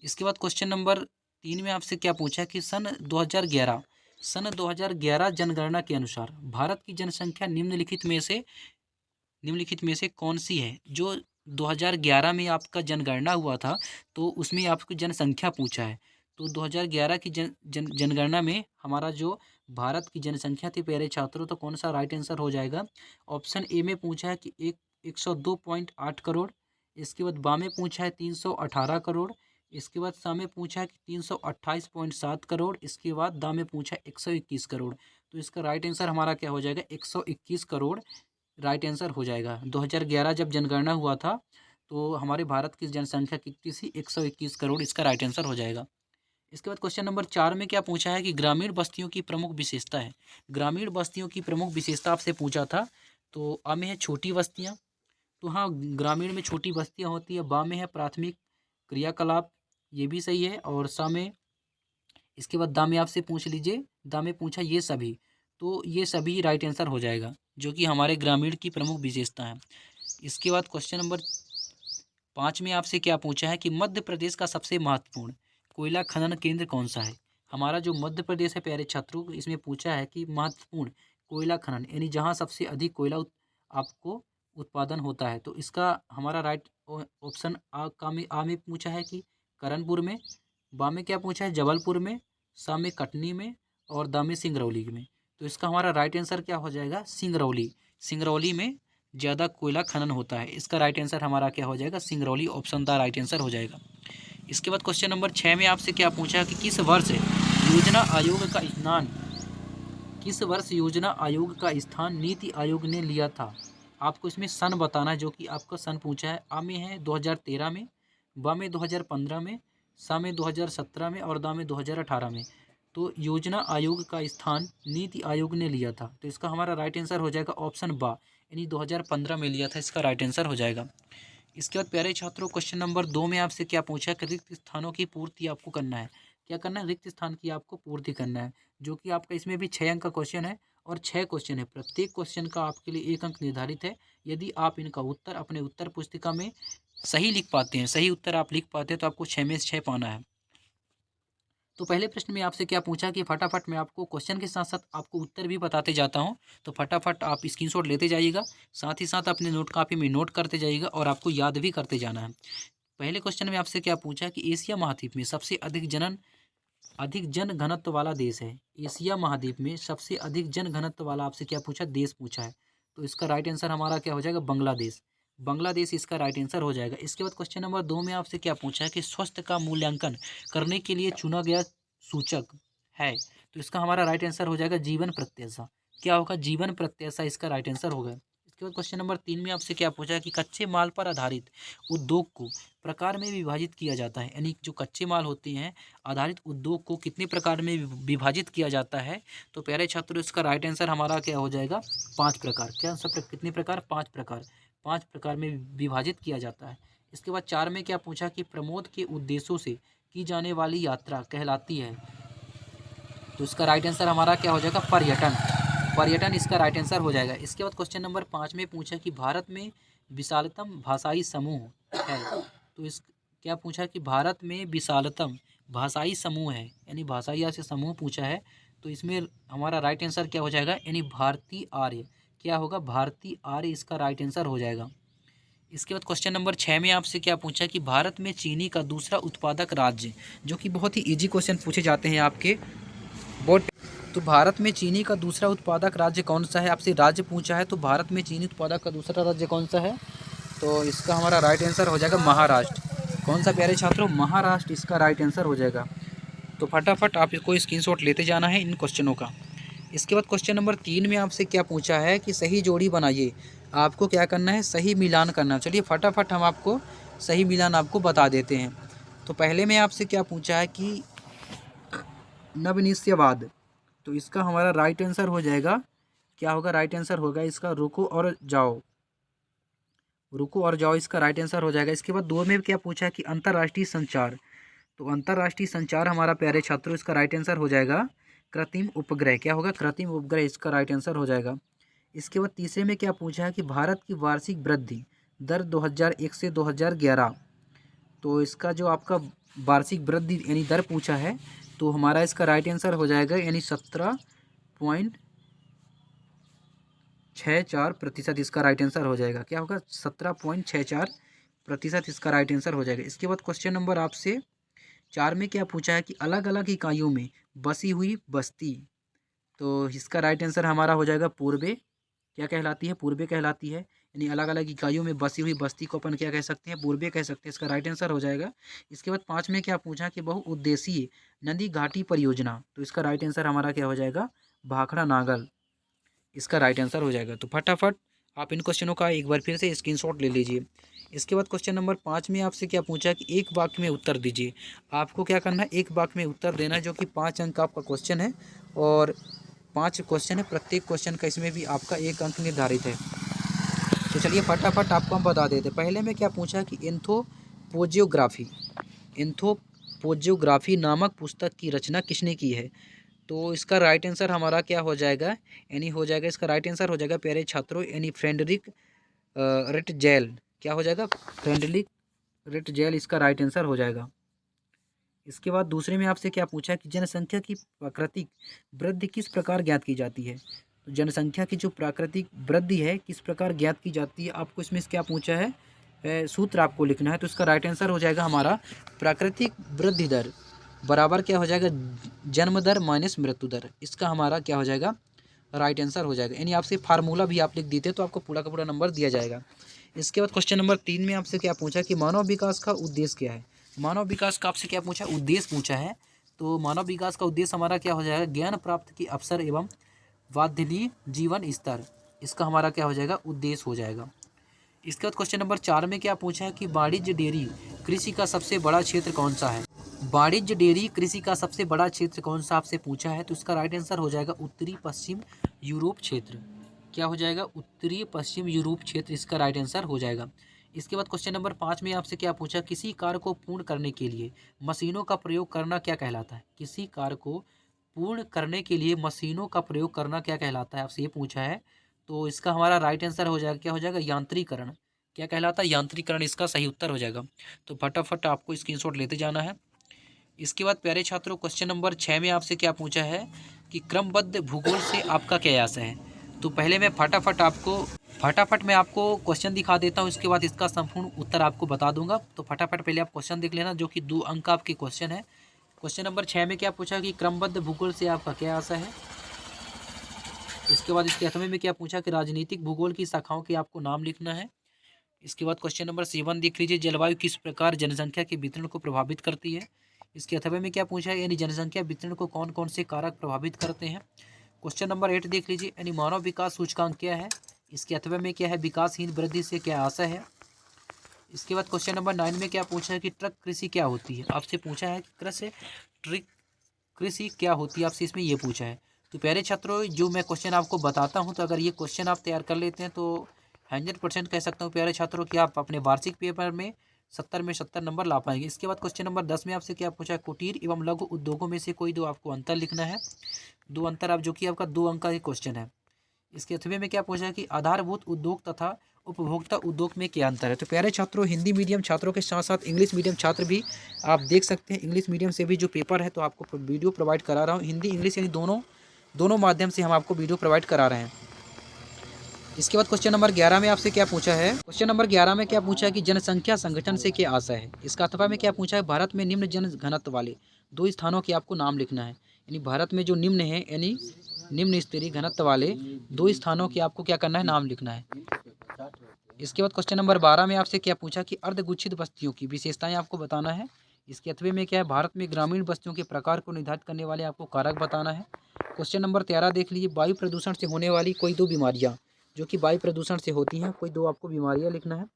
इसके बाद क्वेश्चन नंबर 3 में आपसे क्या पूछा कि सन 2011 जनगणना के अनुसार भारत की जनसंख्या निम्नलिखित में से कौन सी है। जो 2011 में आपका जनगणना हुआ था तो उसमें आपकी जनसंख्या पूछा है। तो 2011 की जनगणना में हमारा जो भारत की जनसंख्या थी प्यारे छात्रों, तो कौन सा राइट आंसर हो जाएगा, ऑप्शन ए में पूछा है कि 102.8 करोड़। इसके बाद बा में पूछा है 318 करोड़। इसके बाद सा में पूछा है कि 328.7 करोड़। इसके बाद दा में पूछा है 121 करोड़। तो इसका राइट आंसर हमारा क्या हो जाएगा, 121 करोड़ राइट आंसर हो जाएगा। 2011 जब जनगणना हुआ था तो हमारे भारत की जनसंख्या कितनी सी, 121 करोड़, इसका राइट आंसर हो जाएगा। इसके बाद क्वेश्चन नंबर 4 में क्या पूछा है कि ग्रामीण बस्तियों की प्रमुख विशेषता है। ग्रामीण बस्तियों की प्रमुख विशेषता आपसे पूछा था। तो अ में है छोटी बस्तियाँ, तो हाँ ग्रामीण में छोटी बस्तियाँ होती है। बा में है प्राथमिक क्रियाकलाप, ये भी सही है, और सा में इसके बाद दा में आपसे पूछ लीजिए, दा में पूछा ये सभी, तो ये सभी राइट आंसर हो जाएगा, जो कि हमारे ग्रामीण की प्रमुख विशेषता है। इसके बाद क्वेश्चन नंबर 5 में आपसे क्या पूछा है कि मध्य प्रदेश का सबसे महत्वपूर्ण कोयला खनन केंद्र कौन सा है। हमारा जो मध्य प्रदेश है प्यारे छात्रों, इसमें पूछा है कि महत्वपूर्ण कोयला खनन यानी जहाँ सबसे अधिक कोयला आपको उत्पादन होता है। तो इसका हमारा राइट ऑप्शन आ में पूछा है कि करणपुर में, बा में क्या पूछा है जबलपुर में, सा में कटनी में, और दा में सिंगरौली में। तो इसका हमारा राइट आंसर क्या हो जाएगा, सिंगरौली। सिंगरौली में ज़्यादा कोयला खनन होता है, इसका राइट आंसर हमारा क्या हो जाएगा, Singrauli. Option the right answer हो जाएगा। इसके बाद क्वेश्चन नंबर 6 में आपसे क्या पूछा कि किस वर्ष योजना आयोग का स्नान किस वर्ष योजना आयोग का स्थान नीति आयोग ने लिया था? आपको इसमें सन बताना है, जो कि आपका सन पूछा है। आ में है 2013 में, ब में 2015 में, सा में 2017 में और दा में 2018 में। तो योजना आयोग का स्थान नीति आयोग ने लिया था, तो इसका हमारा राइट आंसर हो जाएगा ऑप्शन बा, यानी 2015 में लिया था, इसका राइट आंसर हो जाएगा। इसके बाद प्यारे छात्रों, क्वेश्चन नंबर 2 में आपसे क्या पूछा है कि रिक्त स्थानों की पूर्ति आपको करना है। क्या करना है? रिक्त स्थान की आपको पूर्ति करना है, जो कि आपका इसमें भी 6 अंक का क्वेश्चन है और 6 क्वेश्चन है। प्रत्येक क्वेश्चन का आपके लिए 1 अंक निर्धारित है। यदि आप इनका उत्तर अपने उत्तर पुस्तिका में सही लिख पाते हैं, सही उत्तर आप लिख पाते हैं, तो आपको 6 में से 6 पाना है। तो पहले प्रश्न में आपसे क्या पूछा कि फटाफट मैं आपको क्वेश्चन के साथ साथ आपको उत्तर भी बताते जाता हूं, तो फटाफट आप स्क्रीनशॉट लेते जाइएगा, साथ ही साथ अपने नोट कॉपी में नोट करते जाइएगा और आपको याद भी करते जाना है। पहले क्वेश्चन में आपसे क्या पूछा कि एशिया महाद्वीप में सबसे अधिक जन घनत्व वाला देश है। एशिया महाद्वीप में सबसे अधिक जन घनत्व वाला आपसे क्या पूछा? देश पूछा है। तो इसका राइट आंसर हमारा क्या हो जाएगा? बांग्लादेश। बांग्लादेश इसका राइट आंसर हो जाएगा। इसके बाद क्वेश्चन नंबर 2 में आपसे क्या पूछा है कि स्वास्थ्य का मूल्यांकन करने के लिए चुना गया सूचक है। तो इसका हमारा राइट आंसर हो जाएगा जीवन प्रत्याशा। क्या होगा? जीवन प्रत्याशा इसका राइट आंसर होगा। इसके बाद क्वेश्चन नंबर 3 में आपसे क्या पूछा है कि कच्चे माल पर आधारित उद्योग को प्रकार में विभाजित किया जाता है, यानी जो कच्चे माल होते हैं आधारित उद्योग को कितने प्रकार में विभाजित किया जाता है। तो प्यारे छात्रों, इसका राइट आंसर हमारा क्या हो जाएगा? 5 प्रकार। क्या सब कितने प्रकार? 5 प्रकार। 5 प्रकार में विभाजित किया जाता है। इसके बाद 4 में क्या पूछा कि प्रमोद के उद्देश्यों से की जाने वाली यात्रा कहलाती है। तो इसका राइट आंसर हमारा क्या हो जाएगा? पर्यटन। पर्यटन इसका राइट आंसर हो जाएगा। इसके बाद क्वेश्चन नंबर 5 में पूछा कि भारत में विशालतम भाषाई समूह है। तो इस क्या पूछा कि भारत में विशालतम भाषाई समूह है, यानी भाषाई से समूह पूछा है। तो इसमें हमारा राइट आंसर क्या हो जाएगा? यानी भारतीय आर्य। क्या होगा? भारतीय आर्य इसका राइट आंसर हो जाएगा। इसके बाद क्वेश्चन नंबर 6 में आपसे क्या पूछा कि भारत में चीनी का दूसरा उत्पादक राज्य, जो कि बहुत ही इजी क्वेश्चन पूछे जाते हैं आपके बोर्ड। तो भारत में चीनी का दूसरा उत्पादक राज्य कौन सा है? आपसे राज्य पूछा है, तो भारत में चीनी उत्पादक का दूसरा राज्य कौन सा है? तो इसका हमारा राइट आंसर हो जाएगा महाराष्ट्र। कौन सा प्यारे छात्रों? महाराष्ट्र इसका राइट आंसर हो जाएगा। तो फटाफट आप इसको स्क्रीनशॉट लेते जाना है इन क्वेश्चनों का। इसके बाद क्वेश्चन नंबर 3 में आपसे क्या पूछा है कि सही जोड़ी बनाइए। आपको क्या करना है? सही मिलान करना। चलिए फटाफट हम आपको सही मिलान आपको बता देते हैं। तो पहले में आपसे क्या पूछा है कि नवनिश्चयवाद। तो इसका हमारा राइट आंसर हो जाएगा, क्या होगा? राइट आंसर होगा इसका रुको और जाओ। रुको और जाओ इसका राइट आंसर हो जाएगा। इसके बाद 2 में क्या पूछा है कि अंतर्राष्ट्रीय संचार। तो अंतर्राष्ट्रीय संचार हमारा प्यारे छात्रों इसका राइट आंसर हो जाएगा कृत्रिम उपग्रह। क्या होगा? कृत्रिम उपग्रह इसका राइट आंसर हो जाएगा। इसके बाद तीसरे में क्या पूछा है कि भारत की वार्षिक वृद्धि दर 2001 से 2011। तो इसका जो आपका वार्षिक वृद्धि यानी दर पूछा है, तो हमारा इसका राइट आंसर हो जाएगा यानी 17.64% इसका राइट आंसर हो जाएगा। क्या होगा? 17.64% इसका राइट आंसर हो जाएगा। इसके बाद क्वेश्चन नंबर आपसे 4 में क्या पूछा है कि अलग अलग इकाइयों में बसी हुई बस्ती। तो इसका राइट आंसर हमारा हो जाएगा पूर्वे। क्या कहलाती है? पूर्वे कहलाती है, यानी अलग अलग इकाइयों में बसी हुई बस्ती को अपन क्या कह सकते हैं? पूर्वे कह सकते हैं। इसका राइट आंसर हो जाएगा। इसके बाद 5 में क्या पूछा कि बहुउद्देशीय नदी घाटी परियोजना। तो इसका राइट आंसर हमारा क्या हो जाएगा? भाखड़ा नागल इसका राइट आंसर हो जाएगा। तो फटाफट आप इन क्वेश्चनों का एक बार फिर से स्क्रीनशॉट ले लीजिए। इसके बाद क्वेश्चन नंबर 5 में आपसे क्या पूछा कि एक वाक्य में उत्तर दीजिए। आपको क्या करना है? एक वाक्य में उत्तर देना है, जो कि 5 अंक का आपका क्वेश्चन है और 5 क्वेश्चन है। प्रत्येक क्वेश्चन का इसमें भी आपका 1 अंक निर्धारित है। तो चलिए फटाफट आपको हम बता देते। पहले में क्या पूछा कि एंथ्रोपोजियोग्राफी नामक पुस्तक की रचना किसने की है। तो इसका राइट आंसर हमारा क्या हो जाएगा? यानी हो जाएगा इसका राइट आंसर हो जाएगा प्यारे छात्रों यानी फ्रेडरिक रिटजेल। क्या हो जाएगा? फ्रेडरिक रिटजेल इसका राइट आंसर हो जाएगा। इसके बाद दूसरे में आपसे क्या पूछा कि जनसंख्या की प्राकृतिक वृद्धि किस प्रकार ज्ञात की जाती है। तो जनसंख्या की जो प्राकृतिक वृद्धि है किस प्रकार ज्ञात की जाती है, आपको इसमें क्या पूछा है? सूत्र आपको लिखना है। तो इसका राइट आंसर हो जाएगा हमारा प्राकृतिक वृद्धि दर बराबर क्या हो जाएगा? जन्म दर माइनस मृत्यु दर। इसका हमारा क्या हो जाएगा? राइट आंसर हो जाएगा। यानी आपसे फार्मूला भी आप लिख देते तो आपको पूरा का पूरा नंबर दिया जाएगा। इसके बाद क्वेश्चन नंबर 3 में आपसे क्या पूछा कि मानव विकास का उद्देश्य क्या है। मानव विकास का आपसे क्या पूछा? उद्देश्य पूछा है। तो मानव विकास का उद्देश्य हमारा क्या हो जाएगा? ज्ञान प्राप्त के अवसर एवं वार्षिक जीवन स्तर, इसका हमारा क्या हो जाएगा, उद्देश्य हो जाएगा। इसके बाद क्वेश्चन नंबर 4 में क्या पूछा है कि वाणिज्य डेयरी कृषि का सबसे बड़ा क्षेत्र कौन सा है। वाणिज्य डेयरी कृषि का सबसे बड़ा क्षेत्र कौन सा आपसे पूछा है, तो इसका राइट आंसर हो जाएगा उत्तरी पश्चिम यूरोप क्षेत्र। क्या हो जाएगा, उत्तरी पश्चिम यूरोप क्षेत्र, इसका राइट आंसर हो जाएगा। इसके बाद क्वेश्चन नंबर 5 में आपसे क्या पूछा, किसी कार्य को पूर्ण करने के लिए मशीनों का प्रयोग करना क्या कहलाता है। किसी कार्य को पूर्ण करने के लिए मशीनों का प्रयोग करना क्या कहलाता है, आपसे ये पूछा है। तो इसका हमारा राइट आंसर हो जाएगा, क्या हो जाएगा, यांत्रिकरण। क्या कहलाता है, यांत्रिकरण, इसका सही उत्तर हो जाएगा। तो फटाफट आपको स्क्रीनशॉट लेते जाना है। इसके बाद प्यारे छात्रों क्वेश्चन नंबर 6 में आपसे क्या पूछा है कि क्रमबद्ध भूगोल से आपका क्या आशय है। तो पहले मैं फटाफट मैं आपको क्वेश्चन दिखा देता हूँ, इसके बाद इसका संपूर्ण उत्तर आपको बता दूंगा। तो फटाफट पहले आप क्वेश्चन देख लेना, जो कि 2 अंक का आपके क्वेश्चन है। क्वेश्चन नंबर 6 में क्या पूछा कि क्रमबद्ध भूगोल से आपका क्या आशय है। इसके बाद इसके 8वें में क्या पूछा कि राजनीतिक भूगोल की शाखाओं के आपको नाम लिखना है। इसके बाद क्वेश्चन नंबर 7 देख लीजिए, जलवायु किस प्रकार जनसंख्या के वितरण को प्रभावित करती है। इसके 8वें में क्या पूछा है, यानी जनसंख्या वितरण को कौन कौन से कारक प्रभावित करते हैं। क्वेश्चन नंबर 8 देख लीजिए, यानी मानव विकास सूचकांक क्या है। इसके 8वें में क्या है, विकासहीन वृद्धि से क्या आशय है। इसके बाद क्वेश्चन नंबर 9 में क्या पूछा है कि ट्रक कृषि क्या होती है। आपसे पूछा है कि ट्रक कृषि क्या होती है, आपसे इसमें ये पूछा है। तो प्यारे छात्रों, जो मैं क्वेश्चन आपको बताता हूँ, तो अगर ये क्वेश्चन आप तैयार कर लेते हैं तो 100% कह सकता हूँ प्यारे छात्रों कि आप अपने वार्षिक पेपर में 70 में 70 नंबर ला पाएंगे। इसके बाद क्वेश्चन नंबर 10 में आपसे क्या पूछा है, कुटीर एवं लघु उद्योगों में से कोई 2 आपको अंतर लिखना है। 2 अंतर, आप जो कि आपका 2 अंक का ही क्वेश्चन है। इसके 8वें में क्या पूछा है कि आधारभूत उद्योग तथा उपभोक्ता उद्योग में क्या अंतर है। तो प्यारे छात्रों, हिंदी मीडियम छात्रों के साथ साथ इंग्लिश मीडियम छात्र भी आप देख सकते हैं। इंग्लिश मीडियम से भी जो पेपर है, तो आपको वीडियो प्रोवाइड करा रहा हूँ, हिंदी इंग्लिश यानी दोनों माध्यम से हम आपको वीडियो प्रोवाइड करा रहे हैं। इसके बाद क्वेश्चन नंबर 11 में आपसे क्या पूछा है, क्वेश्चन नंबर 11 में क्या पूछा है कि जनसंख्या संगठन से क्या आशय है। इसका 8वां में क्या पूछा है, भारत में निम्न जन घनत्व वाले 2 स्थानों के आपको नाम लिखना है। यानी भारत में जो निम्न है, यानी निम्न स्तरीय घनत्व वाले 2 स्थानों की आपको क्या करना है, नाम लिखना है। इसके बाद क्वेश्चन नंबर 12 में आपसे क्या पूछा कि अर्धगुच्छित बस्तियों की विशेषताएं आपको बताना है। इसके 8वें में क्या है, भारत में ग्रामीण बस्तियों के प्रकार को निर्धारित करने वाले आपको कारक बताना है। क्वेश्चन नंबर 13 देख लीजिए, वायु प्रदूषण से होने वाली कोई 2 बीमारियां, जो कि वायु प्रदूषण से होती हैं, कोई 2 आपको बीमारियां लिखना है।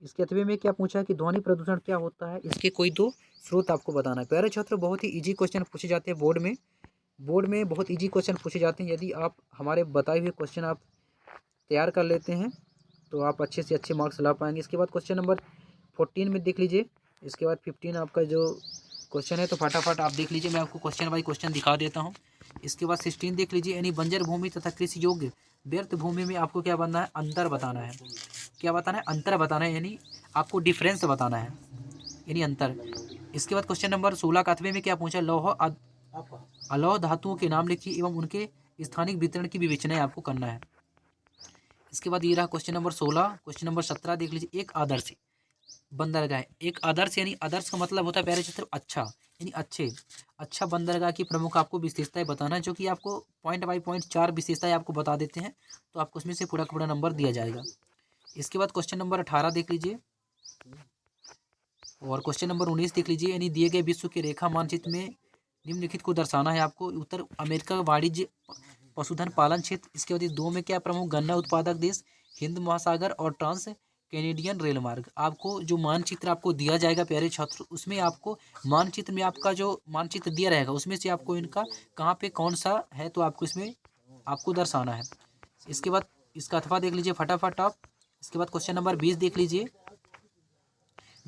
इसके 8वें में क्या पूछा है कि ध्वनि प्रदूषण क्या होता है, इसके कोई 2 स्रोत आपको बताना है। प्यारे छात्रों, बहुत ही ईजी क्वेश्चन पूछे जाते हैं बोर्ड में बहुत ईजी क्वेश्चन पूछे जाते हैं। यदि आप हमारे बताए हुए क्वेश्चन आप तैयार कर लेते हैं, तो आप अच्छे से अच्छे मार्क्स ला पाएंगे। इसके बाद क्वेश्चन नंबर 14 में देख लीजिए। इसके बाद 15 आपका जो क्वेश्चन है, तो फटाफट आप देख लीजिए, मैं आपको क्वेश्चन बाई क्वेश्चन दिखा देता हूँ। इसके बाद 16 देख लीजिए, यानी बंजर भूमि तथा कृषि योग्य व्यर्थ भूमि में आपको क्या बनना है, अंतर बताना है। क्या बताना है, अंतर बताना है, यानी आपको डिफरेंस बताना है, यानी अंतर। इसके बाद क्वेश्चन नंबर 16 का 8वें में क्या पूछा, अलौह धातुओं के नाम लिखिए एवं उनके स्थानिक वितरण की विवेचना आपको करना है। इसके बाद ये रहा क्वेश्चन नंबर 16। क्वेश्चन नंबर 17 देख लीजिए, एक आदर्श बंदरगाह। एक आदर्श यानी आदर्श का मतलब होता है प्यारे छात्रों अच्छा, यानी अच्छा बंदरगाह की प्रमुख आपको विशेषताएं बताना है, जो कि आपको पॉइंट बाई पॉइंट 4 विशेषताएं आपको बता देते हैं, तो आपको उसमें से पूरा का पूरा नंबर दिया जाएगा। इसके बाद क्वेश्चन नंबर 18 देख लीजिए, और क्वेश्चन नंबर 19 देख लीजिए, यानी दिए गए विश्व के रेखा मानचित्र में निम्नलिखित को दर्शाना है आपको। उत्तर अमेरिका का वाणिज्य पशुधन पालन क्षेत्र। इसके बाद 2 में क्या प्रमुख गन्ना उत्पादक देश, हिंद महासागर और ट्रांस कैनेडियन रेल मार्ग। आपको जो मानचित्र आपको दिया जाएगा प्यारे छात्र, उसमें आपको मानचित्र में आपका जो मानचित्र दिया रहेगा, उसमें से आपको इनका कहाँ पे कौन सा है, तो आपको इसमें आपको दर्शाना है। इसके बाद इसका अथवा देख लीजिए फटाफट आप। इसके बाद क्वेश्चन नंबर 20 देख लीजिए,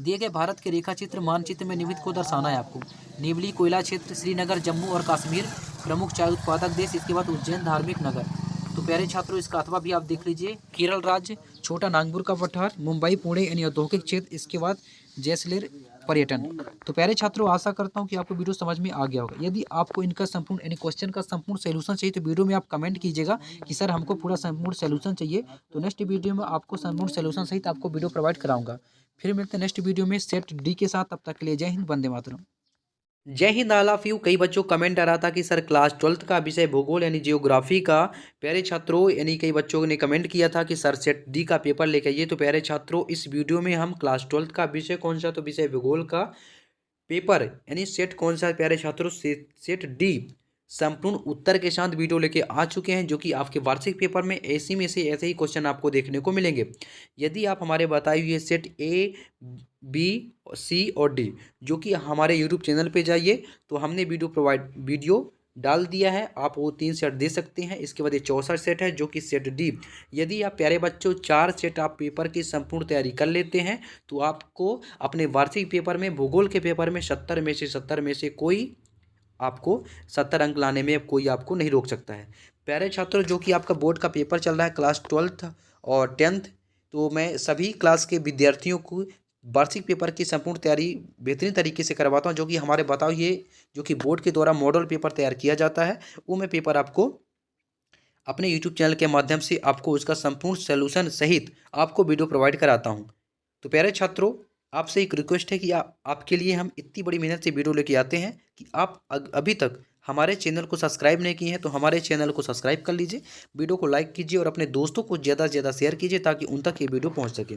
दिए गए भारत के रेखा चित्र मानचित्र में निम्नलिखित को दर्शाना है आपको। नीवली कोयला क्षेत्र, श्रीनगर, जम्मू और कश्मीर प्रमुख चाय उत्पादक देश। इसके बाद उज्जैन धार्मिक नगर। तो प्यारे छात्रों, इसका अथवा भी आप देख लीजिए, केरल राज्य, छोटा नागपुर का पठार, मुंबई पुणे यानी औद्योगिक क्षेत्र। इसके बाद जैसलमेर पर्यटन। तो प्यारे छात्रों, आशा करता हूं कि आपको वीडियो समझ में आ गया होगा। यदि आपको इनका संपूर्ण यानी क्वेश्चन का संपूर्ण सोल्यूशन चाहिए, तो वीडियो में आप कमेंट कीजिएगा कि सर हमको पूरा संपूर्ण सोल्यूशन चाहिए, तो नेक्स्ट वीडियो में आपको संपूर्ण सोल्यूशन सहित आपको वीडियो प्रोवाइड कराऊंगा। फिर मिलते हैं नेक्स्ट वीडियो में सेट डी के साथ। तब तक के लिए जय हिंद, वंदे मातरम। जय हिंद ऑल ऑफ यू। कई बच्चों कमेंट आ रहा था कि सर क्लास 12th का विषय भूगोल यानी जियोग्राफी का, प्यारे छात्रों यानी कई बच्चों ने कमेंट किया था कि सर सेट डी का पेपर लेके आइए। तो प्यारे छात्रों, इस वीडियो में हम क्लास 12th का विषय कौन सा, तो विषय भूगोल का पेपर यानी सेट कौन सा है प्यारे छात्रों, सेट डी संपूर्ण उत्तर के साथ वीडियो लेके आ चुके हैं, जो कि आपके वार्षिक पेपर में ऐसे में से ऐसे ही क्वेश्चन आपको देखने को मिलेंगे। यदि आप हमारे बताए हुए सेट ए, बी, सी और डी, जो कि हमारे यूट्यूब चैनल पे जाइए तो हमने वीडियो डाल दिया है, आप वो 3 सेट दे सकते हैं। इसके बाद ये 64 सेट है, जो कि सेट डी। यदि आप प्यारे बच्चों 4 सेट आप पेपर की संपूर्ण तैयारी कर लेते हैं तो आपको अपने वार्षिक पेपर में, भूगोल के पेपर में 70 में से कोई आपको 70 अंक लाने में कोई आपको नहीं रोक सकता है। प्यारे छात्रों, जो कि आपका बोर्ड का पेपर चल रहा है क्लास 12th और 10th, तो मैं सभी क्लास के विद्यार्थियों को वार्षिक पेपर की संपूर्ण तैयारी बेहतरीन तरीके से करवाता हूं, जो कि हमारे बताओ ये जो कि बोर्ड के द्वारा मॉडल पेपर तैयार किया जाता है, वो मैं पेपर आपको अपने यूट्यूब चैनल के माध्यम से आपको उसका संपूर्ण सोल्यूशन सहित आपको वीडियो प्रोवाइड कराता हूँ। तो प्यारे छात्रों, आपसे एक रिक्वेस्ट है कि आपके लिए हम इतनी बड़ी मेहनत से वीडियो लेके आते हैं कि आप अभी तक हमारे चैनल को सब्सक्राइब नहीं किए हैं तो हमारे चैनल को सब्सक्राइब कर लीजिए, वीडियो को लाइक कीजिए और अपने दोस्तों को ज़्यादा से ज़्यादा शेयर कीजिए ताकि उन तक ये वीडियो पहुंच सके।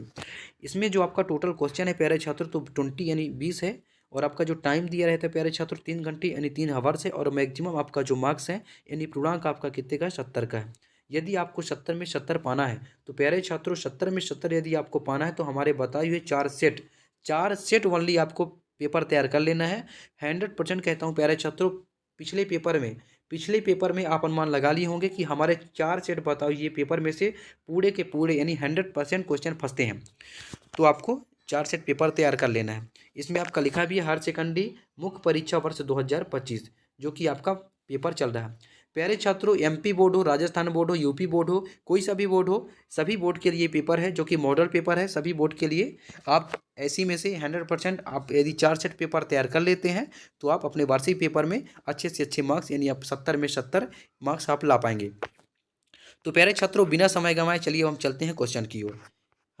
इसमें जो आपका टोटल क्वेश्चन है प्यारे छात्र, तो 20 यानी 20 है, और आपका जो टाइम दिया रहता है प्यारे छात्र 3 घंटे यानी 3 आवर्स है, और मैक्सिमम आपका जो मार्क्स है यानी पूर्णांक आपका कितने का है, 70 का है। यदि आपको 70 में 70 पाना है तो प्यारे छात्रों 70 में 70 यदि आपको पाना है तो हमारे बताए हुए 4 सेट ओनली आपको पेपर तैयार कर लेना है। 100% कहता हूँ प्यारे छात्रों, पिछले पेपर में आप अनुमान लगा लिए होंगे कि हमारे 4 सेट बताओ ये पेपर में से पूरे के पूरे यानी 100% क्वेश्चन फंसते हैं, तो आपको 4 सेट पेपर तैयार कर लेना है। इसमें आपका लिखा भी है हायर सेकेंडरी मुख्य परीक्षा वर्ष 2025, जो कि आपका पेपर चल रहा है। प्यारे छात्रों, एमपी बोर्ड हो, राजस्थान बोर्ड हो, यूपी बोर्ड हो, कोई सा भी बोर्ड हो, सभी बोर्ड के लिए पेपर है, जो कि मॉडल पेपर है सभी बोर्ड के लिए। आप ऐसी में से 100% आप यदि 4 सेट पेपर तैयार कर लेते हैं तो आप अपने वार्षिक पेपर में अच्छे से अच्छे मार्क्स यानी आप 70 में 70 मार्क्स आप ला पाएंगे। तो प्यारे छात्रों, बिना समय गंवाए चलिए हम चलते हैं क्वेश्चन की ओर।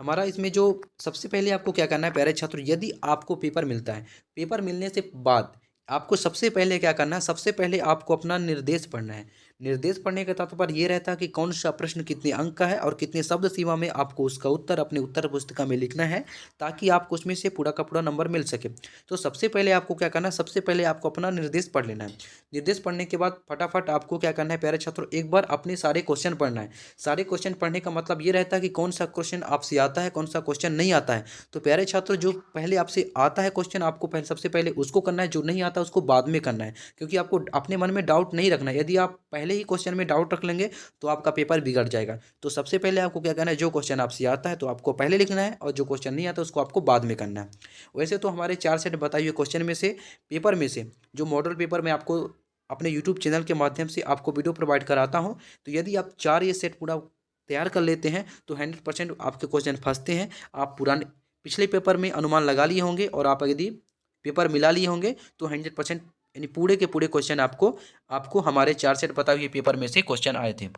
हमारा इसमें जो सबसे पहले आपको क्या करना है प्यारे छात्रों, यदि आपको पेपर मिलता है, पेपर मिलने से बाद आपको सबसे पहले क्या करना है, सबसे पहले आपको अपना निर्देश पढ़ना है। निर्देश पढ़ने का तात्पर्य ये रहता है कि कौन सा प्रश्न कितने अंक का है और कितने शब्द सीमा में आपको उसका उत्तर अपने उत्तर पुस्तिका में लिखना है, ताकि आपको उसमें से पूरा का पूरा नंबर मिल सके। तो सबसे पहले आपको क्या करना है, सबसे पहले आपको अपना निर्देश पढ़ लेना है। निर्देश पढ़ने के बाद फटाफट आपको क्या करना है प्यारे छात्रों, एक बार अपने सारे क्वेश्चन पढ़ना है। सारे क्वेश्चन पढ़ने का मतलब ये रहता है कि कौन सा क्वेश्चन आपसे आता है, कौन सा क्वेश्चन नहीं आता है। तो प्यारे छात्रों, जो पहले आपसे आता है क्वेश्चन आपको पहले सबसे पहले उसको करना है, जो नहीं आता उसको बाद में करना है, क्योंकि आपको अपने मन में डाउट नहीं रखना है। यदि आप पहले ही क्वेश्चन में डाउट रख लेंगे तो आपका पेपर बिगड़ जाएगा। तो सबसे पहले आपको क्या करना है, जो क्वेश्चन आपसे आता है तो आपको पहले लिखना है, और जो क्वेश्चन नहीं आता उसको आपको बाद में करना है। वैसे तो हमारे 4 सेट बताए हुए क्वेश्चन में से पेपर में से जो मॉडल पेपर में आपको अपने यूट्यूब चैनल के माध्यम से आपको वीडियो प्रोवाइड कराता हूँ, तो यदि आप 4 ये सेट पूरा तैयार कर लेते हैं तो 100% आपके क्वेश्चन फंसते हैं। आप पुराने पिछले पेपर में अनुमान लगा लिए होंगे और आप यदि पेपर मिला लिए होंगे तो 100% यानी पूरे के पूरे क्वेश्चन आपको हमारे 4 सेट बताए हुए पेपर में से क्वेश्चन आए थे।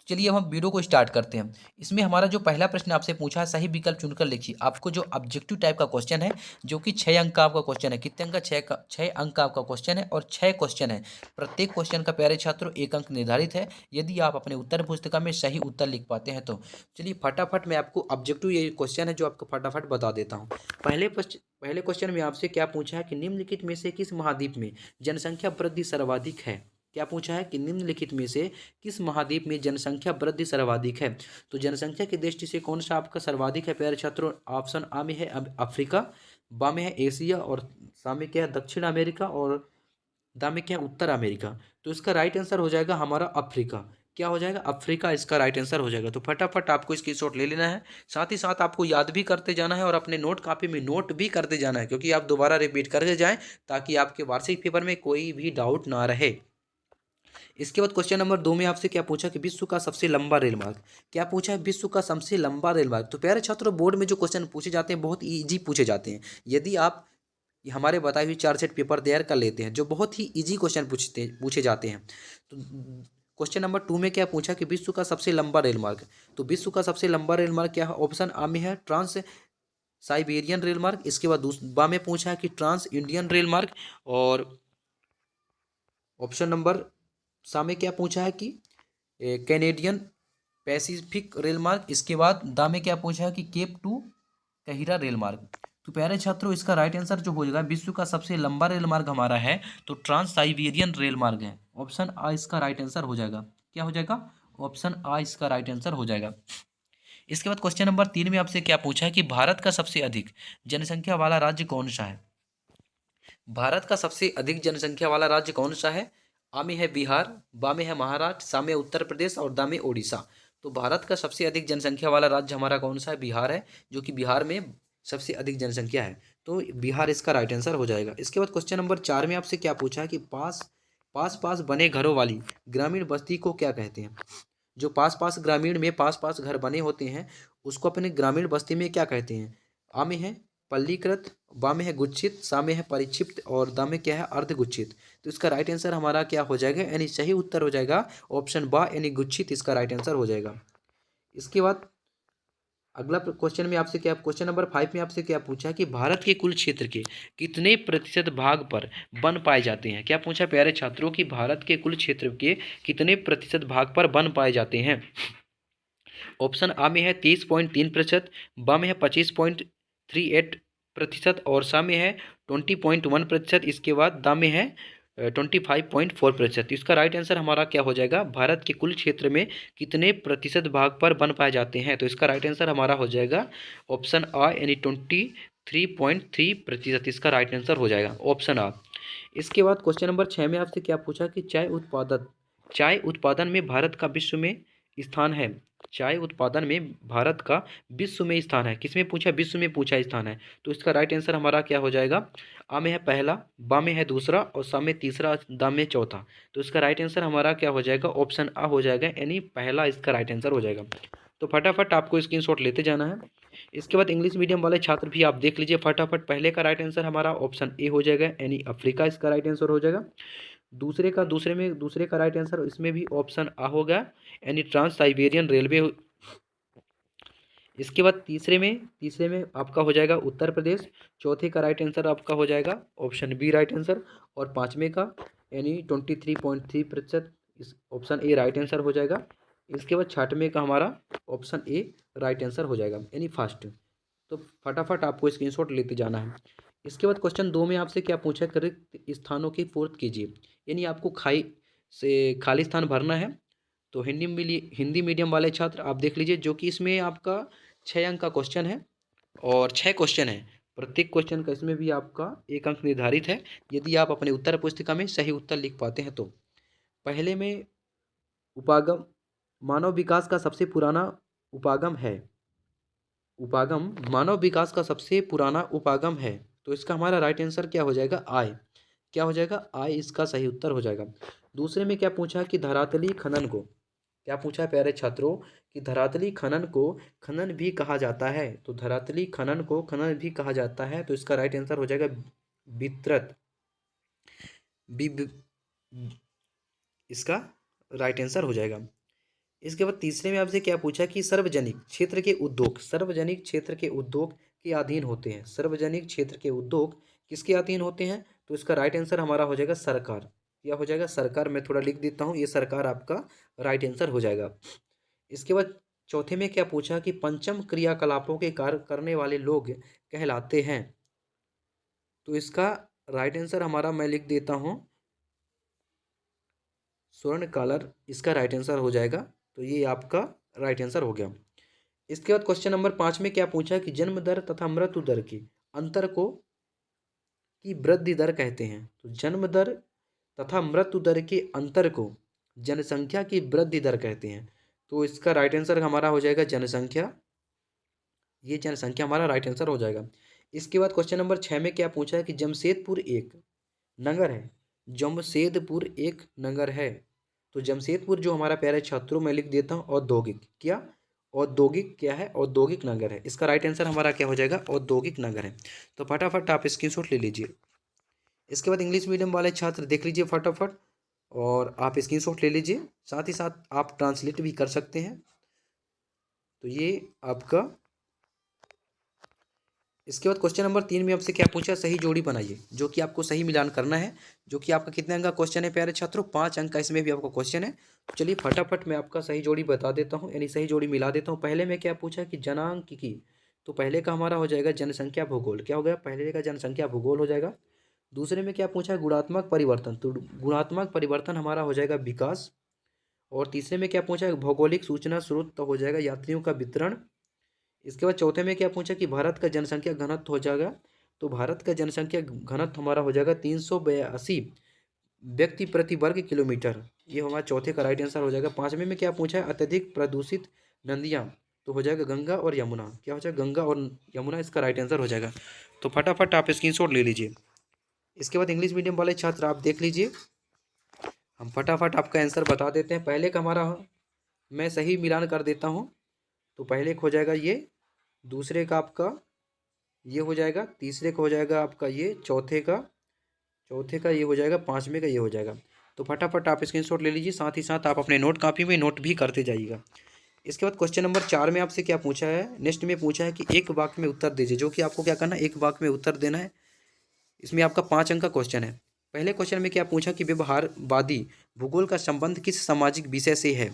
चलिए अब हम वीडियो को स्टार्ट करते हैं। इसमें हमारा जो पहला प्रश्न आपसे पूछा है, सही विकल्प चुनकर लिखिए। आपको जो ऑब्जेक्टिव टाइप का क्वेश्चन है, जो कि 6 अंक का आपका क्वेश्चन है। कितने अंक का? 6 अंक का आपका क्वेश्चन है और 6 क्वेश्चन है। प्रत्येक क्वेश्चन का प्यारे छात्रों 1 अंक निर्धारित है, यदि आप अपने उत्तर पुस्तिका में सही उत्तर लिख पाते हैं तो। चलिए फटाफट मैं आपको ऑब्जेक्टिव ये क्वेश्चन है जो आपको फटाफट बता देता हूँ। पहले क्वेश्चन में आपसे क्या पूछा है कि निम्नलिखित में से किस महाद्वीप में जनसंख्या वृद्धि सर्वाधिक है। क्या पूछा है कि निम्नलिखित में से किस महाद्वीप में जनसंख्या वृद्धि सर्वाधिक है। तो जनसंख्या की दृष्टि से कौन सा आपका सर्वाधिक है प्यारे छात्रों। ऑप्शन आ में है अफ्रीका, बा में है एशिया, और सा में क्या है दक्षिण अमेरिका, और दा में क्या है उत्तर अमेरिका। तो इसका राइट आंसर हो जाएगा हमारा अफ्रीका। क्या हो जाएगा? अफ्रीका इसका राइट आंसर हो जाएगा। तो फटाफट आपको स्क्रीनशॉट ले लेना है, साथ ही साथ आपको याद भी करते जाना है और अपने नोट कॉपी में नोट भी करते जाना है, क्योंकि आप दोबारा रिपीट करके जाएं ताकि आपके वार्षिक पेपर में कोई भी डाउट ना रहे। इसके बाद क्वेश्चन नंबर 2 में आपसे क्या पूछा कि विश्व का सबसे लंबा रेल मार्ग। क्या पूछा है? विश्व का सबसे लंबा रेल मार्ग। तो प्यारे छात्रों, बोर्ड में जो क्वेश्चन पूछे जाते हैं बहुत ईजी पूछे जाते हैं। यदि आप हमारे बताए हुए 4 सेट पेपर तैयार कर लेते हैं, जो बहुत ही ईजी क्वेश्चन पूछे जाते हैं। तो क्वेश्चन नंबर 2 में क्या पूछा कि विश्व का सबसे लंबा रेल मार्ग। तो विश्व का सबसे लंबा रेल मार्ग क्या है? ऑप्शन आ में है ट्रांस साइबेरियन रेल मार्ग। इसके बाद बा में पूछा है कि ट्रांस इंडियन रेल मार्ग, और ऑप्शन नंबर सा में क्या पूछा है कि कैनेडियन पैसिफिक रेल मार्ग। इसके बाद दा में क्या पूछा है कि केप टू कहिरा रेल मार्ग। तो प्यारे छात्रों, इसका राइट आंसर जो हो जाएगा, विश्व का सबसे लंबा रेल मार्ग हमारा है तो ट्रांस साइबेरियन रेल मार्ग है। ऑप्शन आ इसका राइट आंसर हो जाएगा। क्या हो जाएगा? ऑप्शन आ इसका राइट आंसर हो जाएगा। इसके बाद क्वेश्चन नंबर 3 में आपसे क्या पूछा है कि भारत का सबसे अधिक जनसंख्या वाला राज्य कौन सा है? भारत का सबसे अधिक जनसंख्या वाला राज्य कौन सा है? आ में है बिहार, बा में है महाराष्ट्र, सा में उत्तर प्रदेश और दा में ओडिशा। तो भारत का सबसे अधिक जनसंख्या वाला राज्य हमारा कौन सा है? बिहार है, जो कि बिहार में सबसे अधिक जनसंख्या है। तो बिहार इसका राइट आंसर हो जाएगा। इसके बाद क्वेश्चन नंबर 4 में आपसे क्या पूछा है कि पास पास पास बने घरों वाली ग्रामीण बस्ती को क्या कहते हैं? जो पास पास ग्रामीण में पास पास घर बने होते हैं उसको अपने ग्रामीण बस्ती में क्या कहते हैं? आ में है पल्लीकृत, बा में है गुच्छित, सा में है परिक्षिप्त और दा में क्या है? अर्धगुच्छित। तो इसका राइट आंसर हमारा क्या हो जाएगा? यानी सही उत्तर हो जाएगा ऑप्शन बा यानी गुच्छित इसका राइट आंसर हो जाएगा। इसके बाद अगला क्वेश्चन में आपसे क्या, क्वेश्चन नंबर 5 में आपसे क्या पूछा कि भारत के कुल क्षेत्र के कितने प्रतिशत भाग पर वन पाए जाते हैं? क्या पूछा प्यारे छात्रों कि भारत के कुल क्षेत्र के कितने प्रतिशत भाग पर वन पाए जाते हैं? ऑप्शन आ में है 30.3%, बा में है 25.38% और सा में है 20.1%। इसके बाद दा में है 25.4%। इसका राइट आंसर हमारा क्या हो जाएगा? भारत के कुल क्षेत्र में कितने प्रतिशत भाग पर वन पाए जाते हैं? तो इसका राइट आंसर हमारा हो जाएगा ऑप्शन आ यानी 23.3%। इसका राइट आंसर हो जाएगा ऑप्शन आ। इसके बाद क्वेश्चन नंबर 6 में आपसे क्या पूछा कि चाय उत्पादन में भारत का विश्व में स्थान है। चाय उत्पादन में भारत का विश्व में स्थान है। किसमें पूछा? विश्व में पूछा स्थान है। तो इसका राइट आंसर हमारा क्या हो जाएगा? आ में है पहला, बा में है दूसरा और सा में तीसरा, दा में चौथा। तो इसका राइट आंसर हमारा क्या हो जाएगा? ऑप्शन आ हो जाएगा यानी पहला इसका राइट आंसर हो जाएगा। तो फटाफट आपको स्क्रीनशॉट लेते जाना है। इसके बाद इंग्लिश मीडियम वाले छात्र भी आप देख लीजिए फटाफट। पहले का राइट आंसर हमारा ऑप्शन ए हो जाएगा यानी अफ्रीका इसका राइट आंसर हो जाएगा। दूसरे का राइट आंसर इसमें भी ऑप्शन आ होगा यानी ट्रांस साइबेरियन रेलवे। इसके बाद तीसरे में आपका हो जाएगा उत्तर प्रदेश। चौथे का राइट आंसर आपका हो जाएगा ऑप्शन बी राइट आंसर। और पाँचवें का यानी 23.3% इस ऑप्शन ए राइट आंसर हो जाएगा। इसके बाद छठवें का हमारा ऑप्शन ए राइट आंसर हो जाएगा यानी फर्स्ट। तो फटाफट आपको स्क्रीनशॉट लेते जाना है। इसके बाद क्वेश्चन 2 में आपसे क्या पूछा है? रिक्त स्थानों की पूर्ति कीजिए। यानी आपको खाली स्थान भरना है। तो हिंदी मीडियम वाले छात्र आप देख लीजिए, जो कि इसमें आपका 6 अंक का क्वेश्चन है और 6 क्वेश्चन है। प्रत्येक क्वेश्चन का इसमें भी आपका 1 अंक निर्धारित है यदि आप अपने उत्तर पुस्तिका में सही उत्तर लिख पाते हैं तो। पहले में उपागम, मानव विकास का सबसे पुराना उपागम है। मानव विकास का सबसे पुराना उपागम है। तो इसका हमारा राइट आंसर क्या हो जाएगा? आय। क्या हो जाएगा? आय इसका सही उत्तर हो जाएगा। दूसरे में क्या पूछा कि धरातली खनन को, क्या पूछा है प्यारे छात्रों कि धरातली खनन को खनन भी कहा जाता है। तो धरातली खनन को खनन भी कहा जाता है। तो इसका राइट आंसर हो जाएगा वित्रत। इसका राइट आंसर हो जाएगा। इसके बाद तीसरे में आपसे क्या पूछा कि सार्वजनिक क्षेत्र के उद्योग के अधीन होते हैं। सार्वजनिक क्षेत्र के उद्योग किसके अधीन होते हैं? तो इसका राइट आंसर हमारा हो जाएगा सरकार। क्या हो जाएगा? सरकार। मैं थोड़ा लिख देता हूँ, ये सरकार आपका राइट आंसर हो जाएगा। इसके बाद चौथे में क्या पूछा कि पंचम क्रियाकलापों के कार्य करने वाले लोग कहलाते हैं। तो इसका राइट आंसर हमारा मैं लिख देता हूँ स्वर्ण कॉलर इसका राइट आंसर हो जाएगा। तो ये आपका राइट आंसर हो गया। इसके बाद क्वेश्चन नंबर 5 में क्या पूछा कि जन्म दर तथा मृत्यु दर के अंतर को की वृद्धि दर कहते हैं। तो जन्म दर तथा मृत्यु दर के अंतर को जनसंख्या की वृद्धि दर कहते हैं। तो इसका राइट आंसर हमारा हो जाएगा जनसंख्या। ये जनसंख्या हमारा राइट आंसर हो जाएगा। इसके बाद क्वेश्चन नंबर 6 में क्या पूछा है कि जमशेदपुर एक नगर है। जमशेदपुर एक नगर है। तो जमशेदपुर जो हमारा प्यारे छात्रों में लिख देता हूँ औद्योगिक, क्या औद्योगिक क्या है? औद्योगिक नगर है। इसका राइट आंसर हमारा क्या हो जाएगा? औद्योगिक नगर है। तो फटाफट आप स्क्रीनशॉट ले लीजिए। इसके बाद इंग्लिश मीडियम वाले छात्र देख लीजिए फटाफट और आप स्क्रीनशॉट ले लीजिए, साथ ही साथ आप ट्रांसलेट भी कर सकते हैं। तो ये आपका। इसके बाद क्वेश्चन नंबर 3 में आपसे क्या पूछा? सही जोड़ी बनाइए, जो कि आपको सही मिलान करना है, जो कि आपका कितने अंक का क्वेश्चन है प्यारे छात्रों? 5 अंक का इसमें भी आपका क्वेश्चन है। तो चलिए फटाफट मैं आपका सही जोड़ी बता देता हूँ यानी सही जोड़ी मिला देता हूँ। पहले में क्या पूछा कि जनांक की तो पहले का हमारा हो जाएगा जनसंख्या भूगोल, क्या हो गया, पहले का जनसंख्या भूगोल हो जाएगा। दूसरे में क्या पूछा है, गुणात्मक परिवर्तन, तो गुणात्मक परिवर्तन हमारा हो जाएगा विकास। और तीसरे में क्या पूछा है, भौगोलिक सूचना स्रोत, तो हो जाएगा यात्रियों का वितरण। इसके बाद चौथे में क्या पूछा कि भारत का जनसंख्या घनत्व हो जाएगा, तो भारत का जनसंख्या घनत्व हमारा हो जाएगा 382 व्यक्ति प्रति वर्ग किलोमीटर, ये हमारा चौथे का राइट आंसर हो जाएगा। पांचवें में क्या पूछा है, अत्यधिक प्रदूषित नदियाँ, तो हो जाएगा गंगा और यमुना, क्या हो जाएगा, गंगा और यमुना इसका राइट आंसर हो जाएगा। तो फटाफट आप स्क्रीनशॉट ले लीजिए। इसके बाद इंग्लिश मीडियम वाले छात्र आप देख लीजिए, हम फटाफट आपका आंसर बता देते हैं। पहले का हमारा मैं सही मिलान कर देता हूँ, तो पहले का हो जाएगा ये, दूसरे का आपका ये हो जाएगा, तीसरे का हो जाएगा आपका ये, चौथे का ये हो जाएगा, पाँचवें का ये हो जाएगा। तो फटाफट आप स्क्रीनशॉट ले लीजिए, साथ ही साथ आप अपने नोट कॉपी में नोट भी करते जाइएगा। इसके बाद क्वेश्चन नंबर 4 में आपसे क्या पूछा है, नेक्स्ट में पूछा है कि एक वाक्य में उत्तर दीजिए, जो कि आपको क्या करना है, एक वाक्य में उत्तर देना है। इसमें आपका 5 अंक का क्वेश्चन है। पहले क्वेश्चन में क्या पूछा कि व्यवहारवादी भूगोल का संबंध किस सामाजिक विषय से है,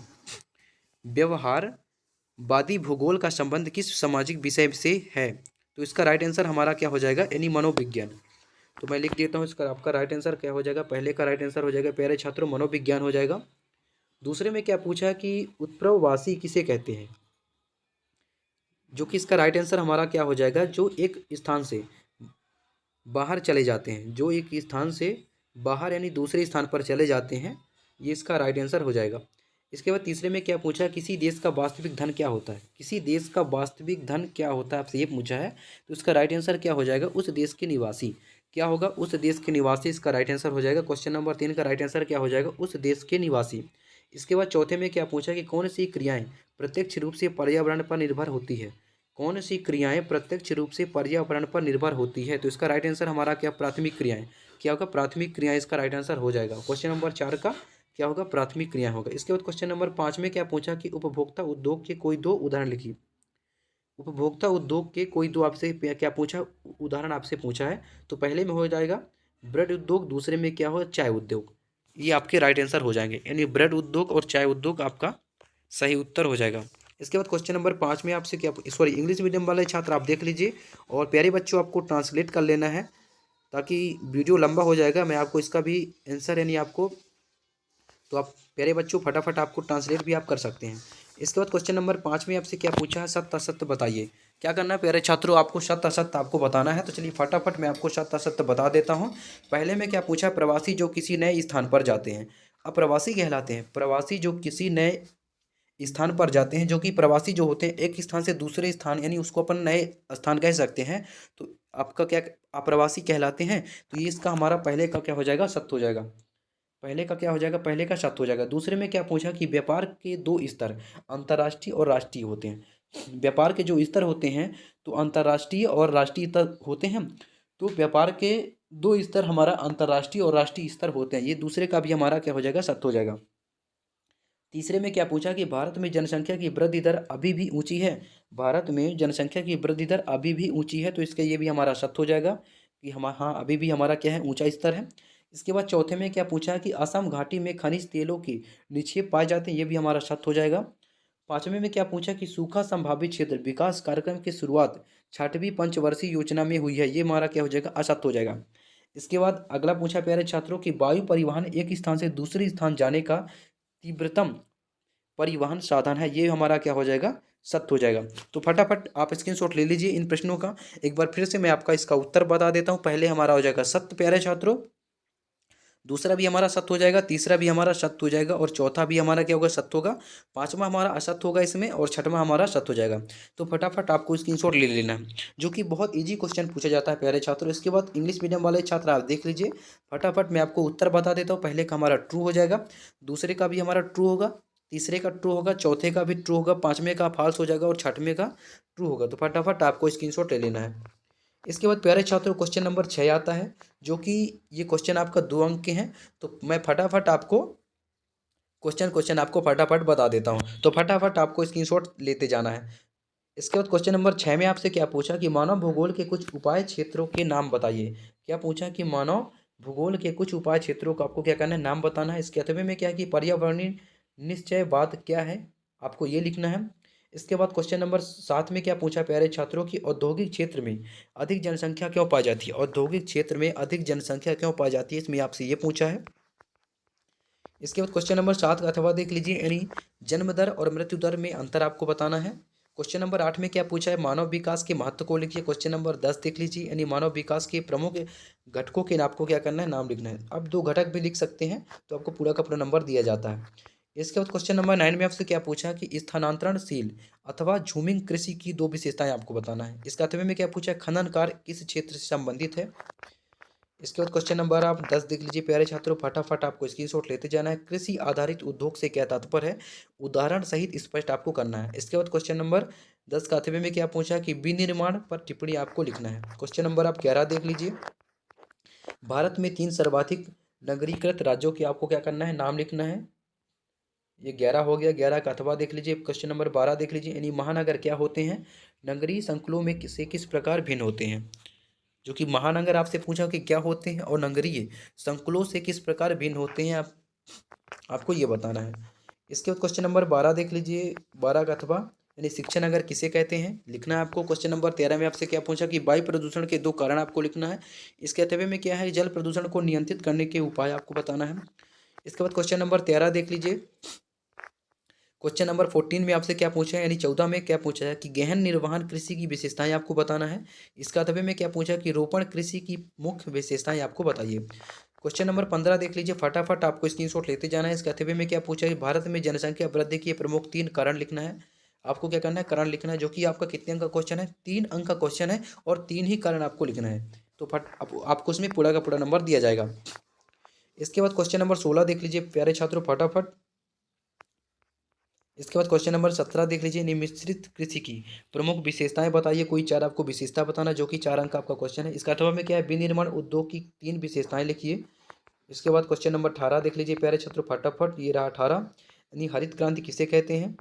व्यवहारवादी भूगोल का संबंध किस सामाजिक विषय से है, तो इसका राइट आंसर हमारा क्या हो जाएगा, यानी मनोविज्ञान। तो मैं लिख देता हूँ, इसका आपका राइट आंसर क्या हो जाएगा, पहले का राइट आंसर हो जाएगा प्यारे छात्रों मनोविज्ञान हो जाएगा। दूसरे में क्या पूछा कि उत्प्रवासी किसे कहते हैं, जो कि इसका राइट आंसर हमारा क्या हो जाएगा, जो एक स्थान से बाहर चले जाते हैं, जो एक स्थान से बाहर यानी दूसरे स्थान पर चले जाते हैं, ये इसका राइट आंसर हो जाएगा। इसके बाद तीसरे में क्या पूछा, किसी देश का वास्तविक धन क्या होता है, किसी देश का वास्तविक धन क्या होता है, आपसे ये पूछा है, तो इसका राइट आंसर क्या हो जाएगा, उस देश के निवासी, क्या होगा, उस देश के निवासी, इसका राइट आंसर हो जाएगा। क्वेश्चन नंबर 3 का राइट आंसर क्या हो जाएगा, उस देश के निवासी। इसके बाद चौथे में क्या पूछा कि कौन सी क्रियाएं प्रत्यक्ष रूप से पर्यावरण पर निर्भर होती है, कौन सी क्रियाएं प्रत्यक्ष रूप से पर्यावरण पर निर्भर होती है, तो इसका राइट आंसर हमारा क्या, प्राथमिक क्रियाएं, क्या होगा, प्राथमिक क्रियाएं इसका राइट आंसर हो जाएगा। क्वेश्चन नंबर 4 का क्या होगा, प्राथमिक क्रिया होगा। इसके बाद क्वेश्चन नंबर 5 में क्या पूछा कि उपभोक्ता उद्योग के कोई दो उदाहरण लिखिए, उपभोक्ता उद्योग के कोई दो आपसे क्या पूछा, उदाहरण आपसे पूछा है। तो पहले में हो जाएगा ब्रेड उद्योग, दूसरे में क्या हो, चाय उद्योग, ये आपके राइट आंसर हो जाएंगे, यानी ब्रेड उद्योग और चाय उद्योग आपका सही उत्तर हो जाएगा। इसके बाद क्वेश्चन नंबर 5 में आपसे क्या, सॉरी इंग्लिश मीडियम वाले छात्र आप देख लीजिए, और प्यारे बच्चों आपको ट्रांसलेट कर लेना है, ताकि वीडियो लंबा हो जाएगा, मैं आपको इसका भी आंसर यानी आपको, तो आप प्यारे बच्चों फटाफट आपको ट्रांसलेट भी आप कर सकते हैं। इसके बाद क्वेश्चन नंबर 5 में आपसे क्या पूछा है, सत्य असत्य बताइए, क्या करना है प्यारे छात्रों, आपको सत्य असत्य आपको बताना है। तो चलिए फटाफट मैं आपको सत्य असत्य बता देता हूँ। पहले में क्या पूछा, प्रवासी जो किसी नए स्थान पर जाते हैं, अब प्रवासी कहलाते हैं, प्रवासी जो किसी नए स्थान पर जाते हैं, जो कि प्रवासी जो होते हैं एक स्थान से दूसरे स्थान, यानी उसको अपन नए स्थान कह सकते हैं, तो आपका क्या अप्रवासी कहलाते हैं। तो ये इसका हमारा पहले का क्या हो जाएगा, सत्य हो जाएगा, पहले का क्या हो जाएगा, पहले का सत्य हो जाएगा। दूसरे में क्या पूछा कि व्यापार के दो स्तर अंतर्राष्ट्रीय और राष्ट्रीय होते हैं, व्यापार के जो स्तर होते हैं तो अंतर्राष्ट्रीय और राष्ट्रीय स्तर होते हैं, तो व्यापार के दो स्तर हमारा अंतर्राष्ट्रीय और राष्ट्रीय स्तर होते हैं, ये दूसरे का भी हमारा क्या हो जाएगा, सत्य हो जाएगा। तीसरे में क्या पूछा कि भारत में जनसंख्या की वृद्धि दर अभी भी ऊंची है, भारत में जनसंख्या की वृद्धि दर अभी भी ऊंची है, तो इसका ये भी हमारा सत्य हो जाएगा कि हम हाँ अभी भी हमारा क्या है, ऊंचा स्तर है। इसके बाद चौथे में क्या पूछा कि असम घाटी में खनिज तेलों के निक्षेप पाए जाते हैं, ये भी हमारा सत्य हो जाएगा। पांचवें में क्या पूछा कि सूखा संभावित क्षेत्र विकास कार्यक्रम की शुरुआत 6वीं पंचवर्षीय योजना में हुई है, ये हमारा क्या हो जाएगा, असत्य हो जाएगा। इसके बाद अगला पूछा प्यारे छात्रों की वायु परिवहन एक स्थान से दूसरे स्थान जाने का तीव्रतम परिवहन साधन है, ये हमारा क्या हो जाएगा, सत्य हो जाएगा। तो फटाफट आप स्क्रीनशॉट ले लीजिए इन प्रश्नों का, एक बार फिर से मैं आपका इसका उत्तर बता देता हूँ। पहले हमारा हो जाएगा सत्य प्यारे छात्रों, दूसरा भी हमारा सत्य हो जाएगा, तीसरा भी हमारा सत्य हो जाएगा, और चौथा भी हमारा क्या होगा, सत्य होगा, पांचवा हमारा असत्य होगा इसमें, और छठवां हमारा सत्य हो जाएगा। तो फटाफट आपको स्क्रीनशॉट ले लेना है, जो कि बहुत इजी क्वेश्चन पूछा जाता है प्यारे छात्रों। इसके बाद इंग्लिश मीडियम वाले छात्र आप देख लीजिए, फटाफट मैं आपको उत्तर बता देता हूँ। पहले का हमारा ट्रू हो जाएगा, दूसरे का भी हमारा ट्रू होगा, तीसरे का ट्रू होगा, चौथे का भी ट्रू होगा, पांचवें का फॉल्स हो जाएगा, और छठवें का ट्रू होगा। तो फटाफट आपको स्क्रीनशॉट ले लेना है। इसके बाद प्यारे छात्रों क्वेश्चन नंबर 6 आता है, जो कि ये क्वेश्चन आपका 2 अंक के हैं, तो मैं फटाफट आपको क्वेश्चन आपको फटाफट बता देता हूँ, तो फटाफट आपको स्क्रीनशॉट लेते जाना है। इसके बाद क्वेश्चन नंबर 6 में आपसे क्या पूछा कि मानव भूगोल के कुछ उपाय क्षेत्रों के नाम बताइए, क्या पूछा कि मानव भूगोल के कुछ उपाय क्षेत्रों का आपको क्या करना है, नाम बताना है। इसके अथवे में क्या है कि पर्यावरणीय निश्चयवाद क्या है, आपको ये लिखना है। इसके बाद क्वेश्चन नंबर 7 में क्या पूछा प्यारे छात्रों की औद्योगिक क्षेत्र में अधिक जनसंख्या क्यों पाई जाती है। औद्योगिक क्षेत्र में अधिक जनसंख्या क्यों पाई जाती है, इसमें आपसे ये पूछा है। इसके बाद क्वेश्चन नंबर 7 का अथवा देख लीजिए, यानी जन्म दर और मृत्यु दर में अंतर आपको बताना है। क्वेश्चन नंबर 8 में क्या पूछा है, मानव विकास के महत्व को लिखिए। क्वेश्चन नंबर 10 देख लीजिए, यानी मानव विकास के प्रमुख घटकों के आपको क्या करना है, नाम लिखना है। अब 2 घटक भी लिख सकते हैं तो आपको पूरा का पूरा नंबर दिया जाता है। इसके बाद क्वेश्चन नंबर 9 में आपसे क्या पूछा कि स्थानांतरणशील अथवा झूमिंग कृषि की 2 विशेषताएं आपको बताना है। इसका अथवा में क्या पूछा है, खनन कार्य किस क्षेत्र से संबंधित है। इसके बाद क्वेश्चन नंबर आप 10 देख लीजिए प्यारे छात्रों, फटाफट आपको स्क्रीनशॉट लेते जाना है। कृषि आधारित उद्योग से क्या तात्पर्य है, उदाहरण सहित स्पष्ट आपको करना है। इसके बाद क्वेश्चन नंबर 10 का अथवे में क्या पूछा कि विनिर्माण पर टिप्पणी आपको लिखना है। क्वेश्चन नंबर आप 11 देख लीजिए, भारत में 3 सर्वाधिक नगरीकृत राज्यों के आपको क्या करना है, नाम लिखना है। ये 11 हो गया। 11 का अथवा देख लीजिए। क्वेश्चन नंबर 12 देख लीजिए, यानी महानगर क्या होते हैं, नगरीय संकुलों में से किस प्रकार भिन्न होते हैं। जो कि महानगर आपसे पूछा कि क्या होते हैं और नगरीय संकुलों से किस प्रकार भिन्न होते हैं, आपको ये बताना है। इसके बाद क्वेश्चन नंबर 12 देख लीजिए, 12 का अथवा यानी शिक्षा नगर किसे कहते हैं, लिखना है आपको। क्वेश्चन नंबर 13 में आपसे क्या पूछा कि वायु प्रदूषण के 2 कारण आपको लिखना है। इसके अथवे में क्या है, जल प्रदूषण को नियंत्रित करने के उपाय आपको बताना है। इसके बाद क्वेश्चन नंबर 13 देख लीजिए, क्वेश्चन नंबर 14 में आपसे क्या पूछा है, यानी 14 में क्या पूछा है कि गहन निर्वहन कृषि की विशेषताएं आपको बताना है। इसका अथवे में क्या पूछा कि रोपण कृषि की मुख्य विशेषताएं आपको बताइए। क्वेश्चन नंबर 15 देख लीजिए, फटाफट आपको स्क्रीनशॉट लेते जाना है। इसके अथवे में क्या पूछा है, भारत में जनसंख्या वृद्धि के प्रमुख 3 कारण लिखना है। आपको क्या करना है, कारण लिखना है, जो कि आपका कितने अंक का क्वेश्चन है, 3 अंक का क्वेश्चन है और 3 ही कारण आपको लिखना है। तो आपको उसमें पूरा का पूरा नंबर दिया जाएगा। इसके बाद क्वेश्चन नंबर 16 देख लीजिए प्यारे छात्रों, फटाफट। इसके बाद क्वेश्चन नंबर 17 देख लीजिए, मिश्रित कृषि की प्रमुख विशेषताएं बताइए। कोई 4 आपको विशेषता बताना, जो कि 4 अंक का आपका क्वेश्चन है। इसका अथवा में क्या है, विनिर्माण उद्योग की 3 विशेषताएं लिखिए। इसके बाद क्वेश्चन नंबर 18 देख लीजिए प्यारे छात्रों, फटाफट। ये रहा 18, यानी हरित क्रांति किसे कहते हैं।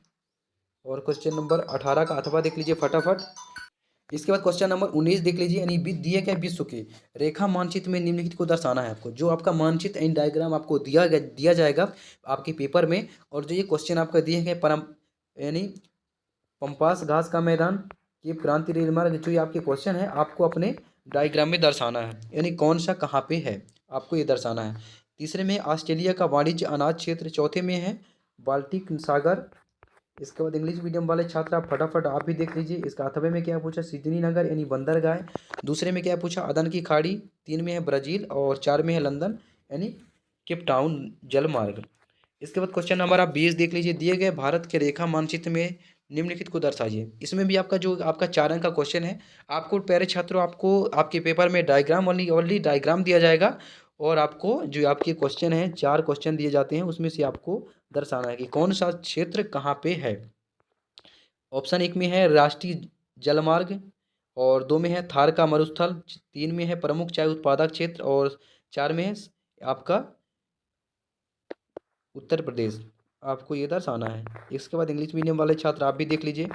और क्वेश्चन नंबर 18 का अथवा देख लीजिए फटाफट। इसके बाद क्वेश्चन नंबर 19 देख लीजिए, यानी दिए गए विश्व के रेखा मानचित्र में निम्नलिखित को दर्शाना है। आपको जो आपका मानचित्र एंड डायग्राम आपको दिया जाएगा आपके पेपर में, और जो ये क्वेश्चन आपका दिए गए परम यानी पंपास घास का मैदान, ये क्रांति रेल मार्ग, जो ये आपके क्वेश्चन है आपको अपने डायग्राम में दर्शाना है, यानी कौन सा कहाँ पे है आपको ये दर्शाना है। तीसरे में ऑस्ट्रेलिया का वाणिज्य अनाज क्षेत्र, चौथे में है बाल्टिक सागर। इसके बाद इंग्लिश मीडियम वाले छात्र आप फटाफट आप भी देख लीजिए। इसका अथवे में क्या पूछा, सिडनी नगर यानी बंदरगाह। दूसरे में क्या पूछा, अदन की खाड़ी। 3 में है ब्राज़ील और 4 में है लंदन यानी केप टाउन जलमार्ग। इसके बाद क्वेश्चन नंबर आप 20 देख लीजिए, दिए गए भारत के रेखा मानचित्र में निम्नलिखित को दर्शाइए। इसमें भी आपका जो आपका 4 अंक का क्वेश्चन है, आपको प्यारे छात्रों आपको आपके पेपर में डायग्राम ओनली डायग्राम दिया जाएगा, और आपको जो आपके क्वेश्चन हैं 4 क्वेश्चन दिए जाते हैं, उसमें से आपको दर्शाना है कि कौन सा क्षेत्र कहाँ पे है। ऑप्शन 1 में है राष्ट्रीय जलमार्ग, और 2 में है थार का मरुस्थल, 3 में है प्रमुख चाय उत्पादक क्षेत्र, और 4 में है आपका उत्तर प्रदेश। आपको ये दर्शाना है। इसके बाद इंग्लिश मीडियम वाले छात्र आप भी देख लीजिए।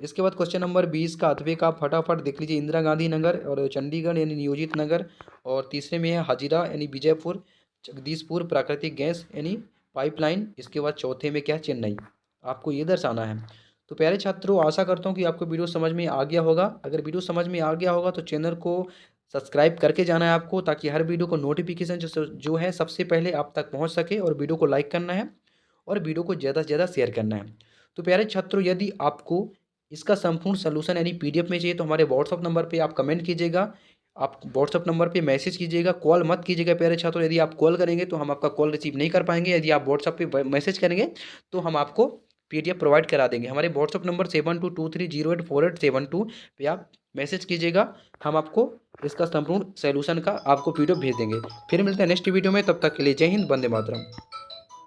इसके बाद क्वेश्चन नंबर 20 का अथवे का फटाफट देख लीजिए, इंदिरा गांधी नगर और चंडीगढ़ यानी नियोजित नगर, और तीसरे में है हाजिरा यानी विजयपुर, जगदीशपुर प्राकृतिक गैस यानी पाइपलाइन। इसके बाद चौथे में क्या है, चेन्नई। आपको ये दर्शाना है। तो प्यारे छात्रों, आशा करता हूँ कि आपको वीडियो समझ में आ गया होगा। अगर वीडियो समझ में आ गया होगा तो चैनल को सब्सक्राइब करके जाना है आपको, ताकि हर वीडियो को नोटिफिकेशन जो है सबसे पहले आप तक पहुँच सके। और वीडियो को लाइक करना है और वीडियो को ज़्यादा से ज़्यादा शेयर करना है। तो प्यारे छात्रों, यदि आपको इसका संपूर्ण सलूशन यानी पीडीएफ में चाहिए तो हमारे व्हाट्सअप नंबर पे आप कमेंट कीजिएगा, आप व्हाट्सअप नंबर पे मैसेज कीजिएगा, कॉल मत कीजिएगा प्यारे छात्रों। यदि आप कॉल करेंगे तो हम आपका कॉल रिसीव नहीं कर पाएंगे। यदि आप व्हाट्सअप पे मैसेज करेंगे तो हम आपको पीडीएफ प्रोवाइड करा देंगे। हमारे व्हाट्सअप नंबर 7223084872 पे आप मैसेज कीजिएगा, हम आपको इसका संपूर्ण सॉल्यूशन का आपको पीडीएफ भेज देंगे। फिर मिलते हैं नेक्स्ट वीडियो में, तब तक के लिए जय हिंद, वंदे मातरम।